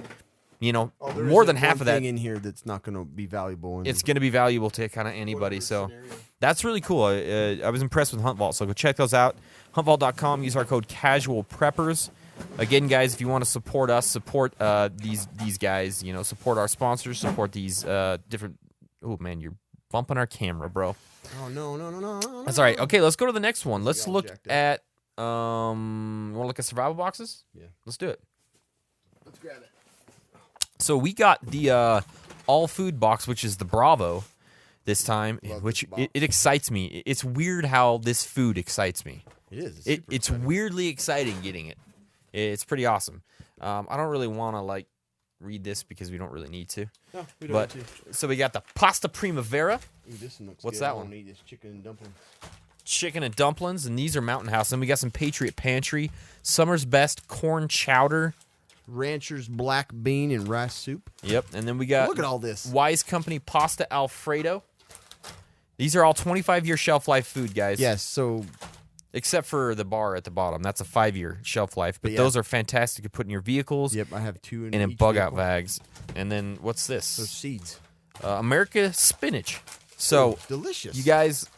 you know, There more isn't than half one of that, thing in here that's not going to be valuable. In it's going to be valuable to kind of anybody. So scenario. that's really cool. I was impressed with Hunt Vault. So go check those out. HuntVault.com. Use our code Casual Preppers. Again, guys, if you want to support us, support these guys. You know, support our sponsors. Support these different. Oh man, you're bumping our camera, bro. Oh no. That's all right. Okay, let's go to the next one. Let's all look jacked at. You want to look at survival boxes? Yeah. Let's do it. Let's grab it. So we got the all food box, which is the Bravo this time, Love which this box. it excites me. It's weird how this food excites me. It is. It's weirdly exciting getting it. It's pretty awesome. I don't really want to like read this because we don't really need to. No, we don't But have to. so we got the Pasta Primavera, Ooh, this one looks What's good. that I wanna one? eat this chicken and dumpling. chicken and dumplings, and these are Mountain House. Then we got some Patriot Pantry, Summer's Best corn chowder. Rancher's black bean and rice soup. Yep, and then we got Look at all this. Wise Company Pasta Alfredo. These are all 25-year shelf life food, guys. Yes, so Except for the bar at the bottom. That's a 5-year shelf life. But yeah. those are fantastic to put in your vehicles yep, I have two in and in each bug out vehicle. bags. And then what's Those this? seeds. America spinach. So, Ooh, delicious. you guys,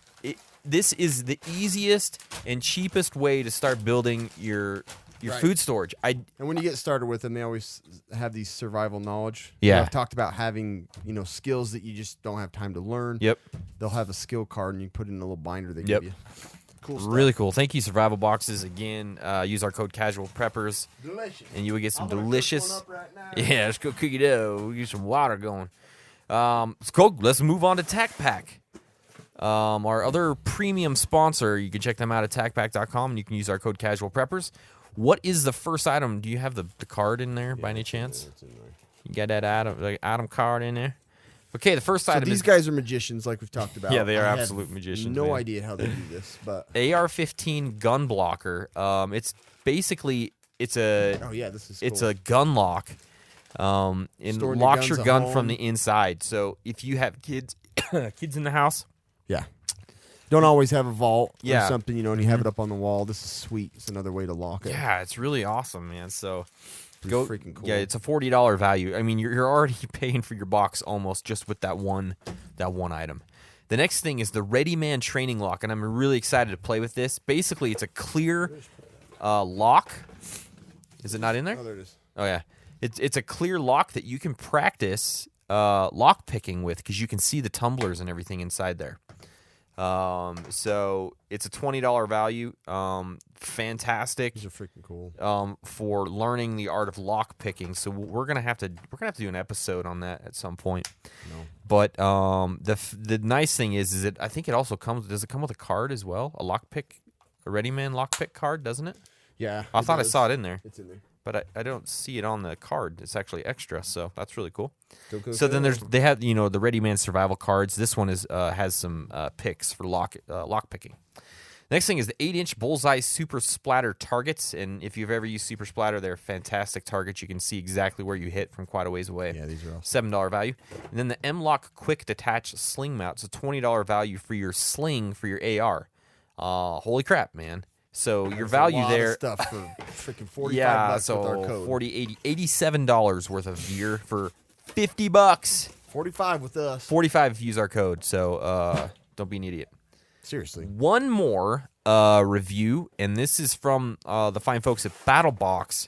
this is the easiest and cheapest way to start building your Right. food storage. And when you get started with them, they always have these survival knowledge. Yeah. I've talked about having, skills that you just don't have time to learn. Yep. They'll have a skill card and you put it in a little binder they Yep. give you. Cool stuff. Really cool. Thank you, Survival Boxes. Again, use our code Casual Preppers, delicious. and you will get some I'm gonna cook delicious. one up right now. Yeah, let's go cookie dough. We get some water going. Let's go. Let's move on to TacPack. Our other premium sponsor. You can check them out at TacPack.com, and you can use our code Casual Preppers. What is the first item? Do you have the card in there by any chance? It's in there. You got that item card in there? Okay, the first So item these is guys are magicians, like we've talked about. Yeah, they are I have absolute magicians, No man. idea how they do this, but AR-15 gun blocker. It's basically it's a oh yeah, this is. it's cool. a gun lock. And Storing your locks your guns at gun home. from the inside. So if you have kids in the house, yeah. Don't always have a vault Yeah. or something, and you have it up on the wall. This is sweet. It's another way to lock it. yeah, it's really awesome, man. So Pretty freaking cool. Yeah, it's a $40 value. I mean, you're already paying for your box almost just with that one item. The next thing is the Ready Man training lock, and I'm really excited to play with this. Basically, it's a clear lock. Is it not in there? Oh, there it is. Oh yeah, it's a clear lock that you can practice lock picking with because you can see the tumblers and everything inside there. So it's a $20 value. Fantastic. These are freaking cool. For learning the art of lock picking. So we're gonna have to do an episode on that at some point. No. But the nice thing is it I think it also comes. Does it come with a card as well? A lockpick, a Ready Man lockpick card, doesn't it? Yeah. I thought I saw it in there, It's in there. but I don't see it on the card. It's actually extra, so that's really cool. Go, So then go. they have the Ready Man survival cards. This one has some picks for lock picking. Next thing is the 8-inch Bullseye Super Splatter targets, and if you've ever used Super Splatter, they're fantastic targets. You can see exactly where you hit from quite a ways away. Yeah, these are awesome. $7 value. And then the M-Lock Quick Detach Sling Mount. It's a $20 value for your sling for your AR. Holy crap, man. So your There's value a lot there. of stuff for freaking 45 Yeah, bucks so with our code. 40, $80, $87 worth of gear for $50. 45 with us. 45 if you use our code. So don't be an idiot. Seriously. One more review, and this is from the fine folks at BattleBox,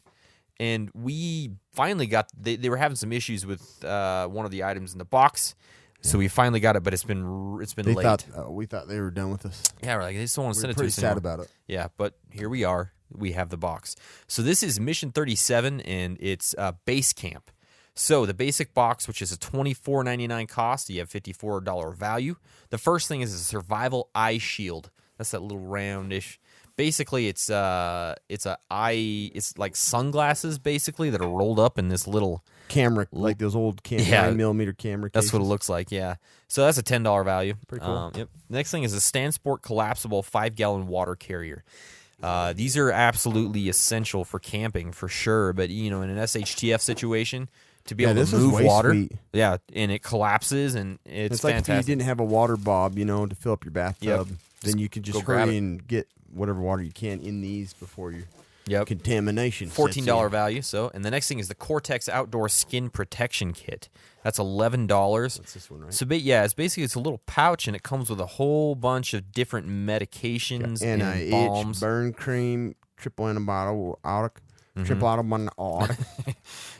and we finally got. They were having some issues with one of the items in the box, so we finally got it. But it's been They late. thought we thought they were done with us. Yeah, we're like they just don't want to We send were it to pretty us sad anymore. about it. Yeah, but here we are. We have the box. So this is Mission 37, and it's Base Camp. So the basic box, which is a $24.99 cost, you have $54 value. The first thing is a survival eye shield. That's that little roundish. Basically, it's like sunglasses basically that are rolled up in this little. Camera, like those old 9mm camera cases. That's what it looks like, yeah. So that's a $10 value. Pretty cool. Yep. Next thing is a StanSport collapsible 5-gallon water carrier. These are absolutely essential for camping for sure, but in an SHTF situation, to be able this to is move way water, sweet. yeah, and it collapses and it's like if fantastic. you didn't have a water bob, to fill up your bathtub, then you could just go grab hurry it. and get whatever water you can in these before your Yep. contamination. $14 value. So, and the next thing is the Cortex Outdoor Skin Protection Kit. That's $11. That's this one, right? So, it's a little pouch, and it comes with a whole bunch of different medications and Anti-itch, balms. burn cream, triple antibiotic, triple antibiotic.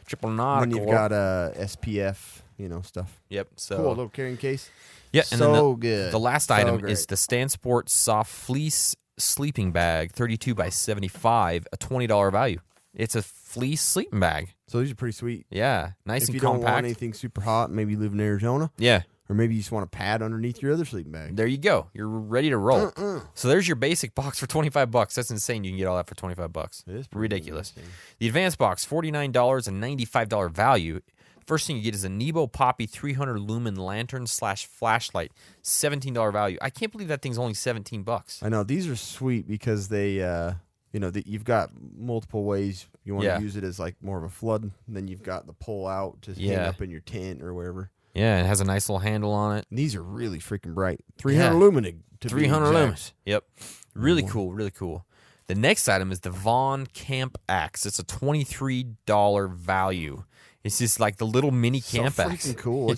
Triple Then nautical. you've got SPF, stuff. Yep. So Cool little carrying case. yeah, and so then good. the last So item great. is the StanSport Soft Fleece Sleeping Bag, 32 by 75, a $20 value. It's a fleece sleeping bag. So these are pretty sweet. Yeah, nice If and you don't want compact. anything super hot, maybe you live in Arizona, Yeah, or maybe you just want a pad underneath your other sleeping bag. there you go. You're ready to roll. So there's your basic box for $25. That's insane. You can get all that for $25. It is pretty Ridiculous. insane. The advanced box, $49 and $95 value. First thing you get is a Nebo Poppy 300 lumen lantern / flashlight, $17 value. I can't believe that thing's only $17. I know these are sweet because they, you've got multiple ways you want Yeah. to use it as like more of a flood. And then you've got the pull out to hang Yeah. up in your tent or wherever. Yeah, it has a nice little handle on it. And these are really freaking bright. 300 Yeah. lumen. To be 300 exact. lumens. Yep. Really cool, really cool. The next item is the Vaughn Camp Axe. It's a $23 value. It's just like the little mini camp so axe. freaking cool. Yeah,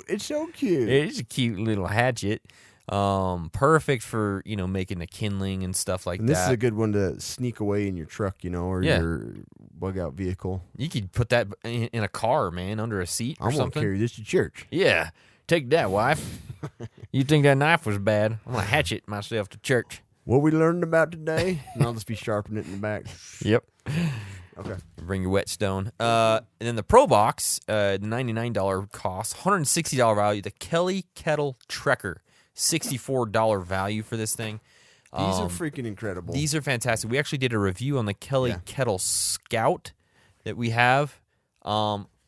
It's so cute. it's a cute little hatchet. Perfect for, making a kindling and stuff like And this that. is a good one to sneak away in your truck, or Yeah. your bug out vehicle. You could put that in a car, man, under a seat or I'm gonna something. carry this to church. Yeah. Take that, wife. You think that knife was bad? I'm going to hatchet myself to church. What we learned about today, and I'll just be sharpening it in the back. Yep. Okay. Bring your whetstone. And then the Pro Box, the $99 cost, $160 value. The Kelly Kettle Trekker, $64 value for this thing. These are freaking incredible. These are fantastic. We actually did a review on the Kelly Kettle Scout that we have.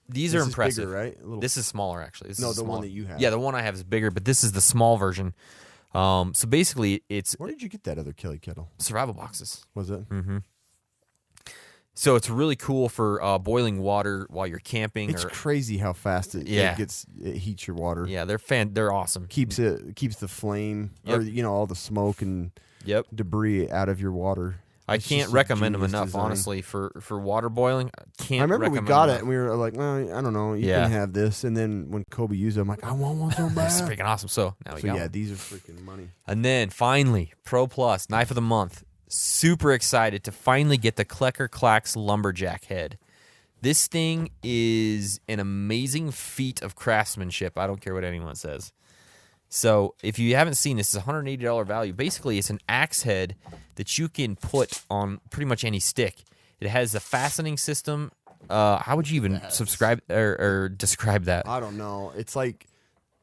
These This are is impressive. bigger, right? A little- This is smaller, actually. This No, is the one smaller. that you have. Yeah, the one I have is bigger, but this is the small version. So basically, it's Where did you get that other Kelly kettle? survival boxes. Was it? So it's really cool for boiling water while you're camping. It's crazy how fast it heats your water. Yeah, they're awesome. Keeps the flame or Yep. all the smoke and Yep. debris out of your water. I It's can't just a recommend them genius enough, design. honestly, for water boiling. I can't. I remember we recommend got them it and we were like, well, I don't know, you Yeah. can have this. And then when Kobe used it, I'm like, I want one so bad. It's freaking awesome. So now we So got yeah, one. these are freaking money. And then finally, Pro Plus Knife of the Month. Super excited to finally get the Klecker Clax Lumberjack head. This thing is an amazing feat of craftsmanship. I don't care what anyone says. So if you haven't seen this, it's a $180 value. Basically, it's an axe head that you can put on pretty much any stick. It has a fastening system. How would you even subscribe or describe that? I don't know. It's like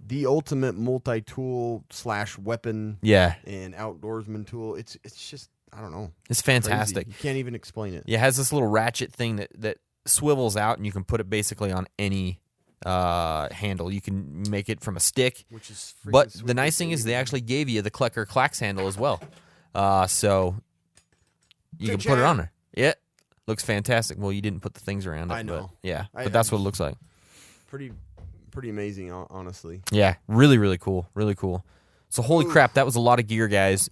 the ultimate multi-tool / weapon Yeah, and outdoorsman tool. It's just, I don't know. it's Crazy. fantastic. You can't even explain it. Yeah, it has this little ratchet thing that swivels out, and you can put it basically on any handle. You can make it from a stick. Which is But the nice thing is they actually gave you the Klecker Clax handle as well. So you can put it on there. Yeah. Looks fantastic. Well, you didn't put the things around it. I know. But yeah. I- But that's I what it looks like. pretty amazing, honestly. Yeah. Really, really cool. Really cool. So holy crap, that was a lot of gear, guys.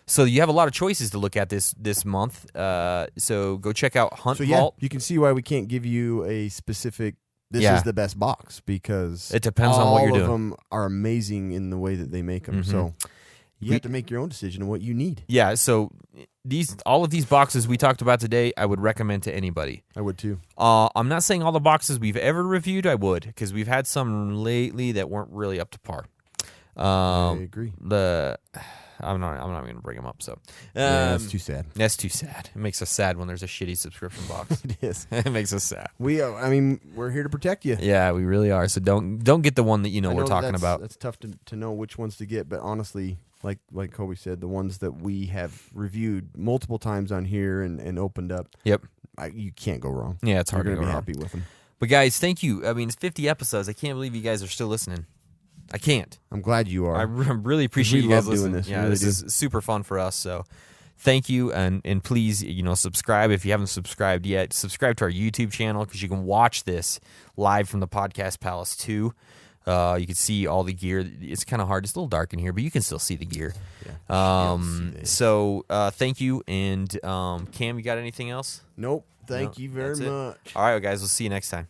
So you have a lot of choices to look at this month. So go check out Hunt So yeah, Vault. you can see why we can't give you a specific. This Yeah. is the best box because It depends on what you're All doing. of them are amazing in the way that they make them. So you have to make your own decision on what you need. Yeah, so all of these boxes we talked about today, I would recommend to anybody. I would too. I'm not saying all the boxes we've ever reviewed I would, because we've had some lately that weren't really up to par. I agree. I'm not going to bring them up. So Yeah, that's too sad. That's too sad. It makes us sad when there's a shitty subscription box. It is. It makes us sad. I mean, we're here to protect you. Yeah, we really are. So don't get the one that you know I we're talking that's- about. That's tough to know which ones to get, but honestly, like Kobe said, the ones that we have reviewed multiple times on here and opened up, Yep. you can't go wrong. Yeah, it's hard You're to gonna go be wrong. happy with them. But guys, thank you. I mean, it's 50 episodes. I can't believe you guys are still listening. I can't. I'm glad you are. I really appreciate we you guys love doing listening. this. We Yeah, really this do. is super fun for us. So thank you, and please, subscribe if you haven't subscribed yet. Subscribe to our YouTube channel because you can watch this live from the Podcast Palace too. You can see all the gear. It's kind of hard. It's a little dark in here, but you can still see the gear. Yeah. So thank you, and Cam, you got anything else? Nope. Thank No, you very that's it. much. All right, guys. We'll see you next time.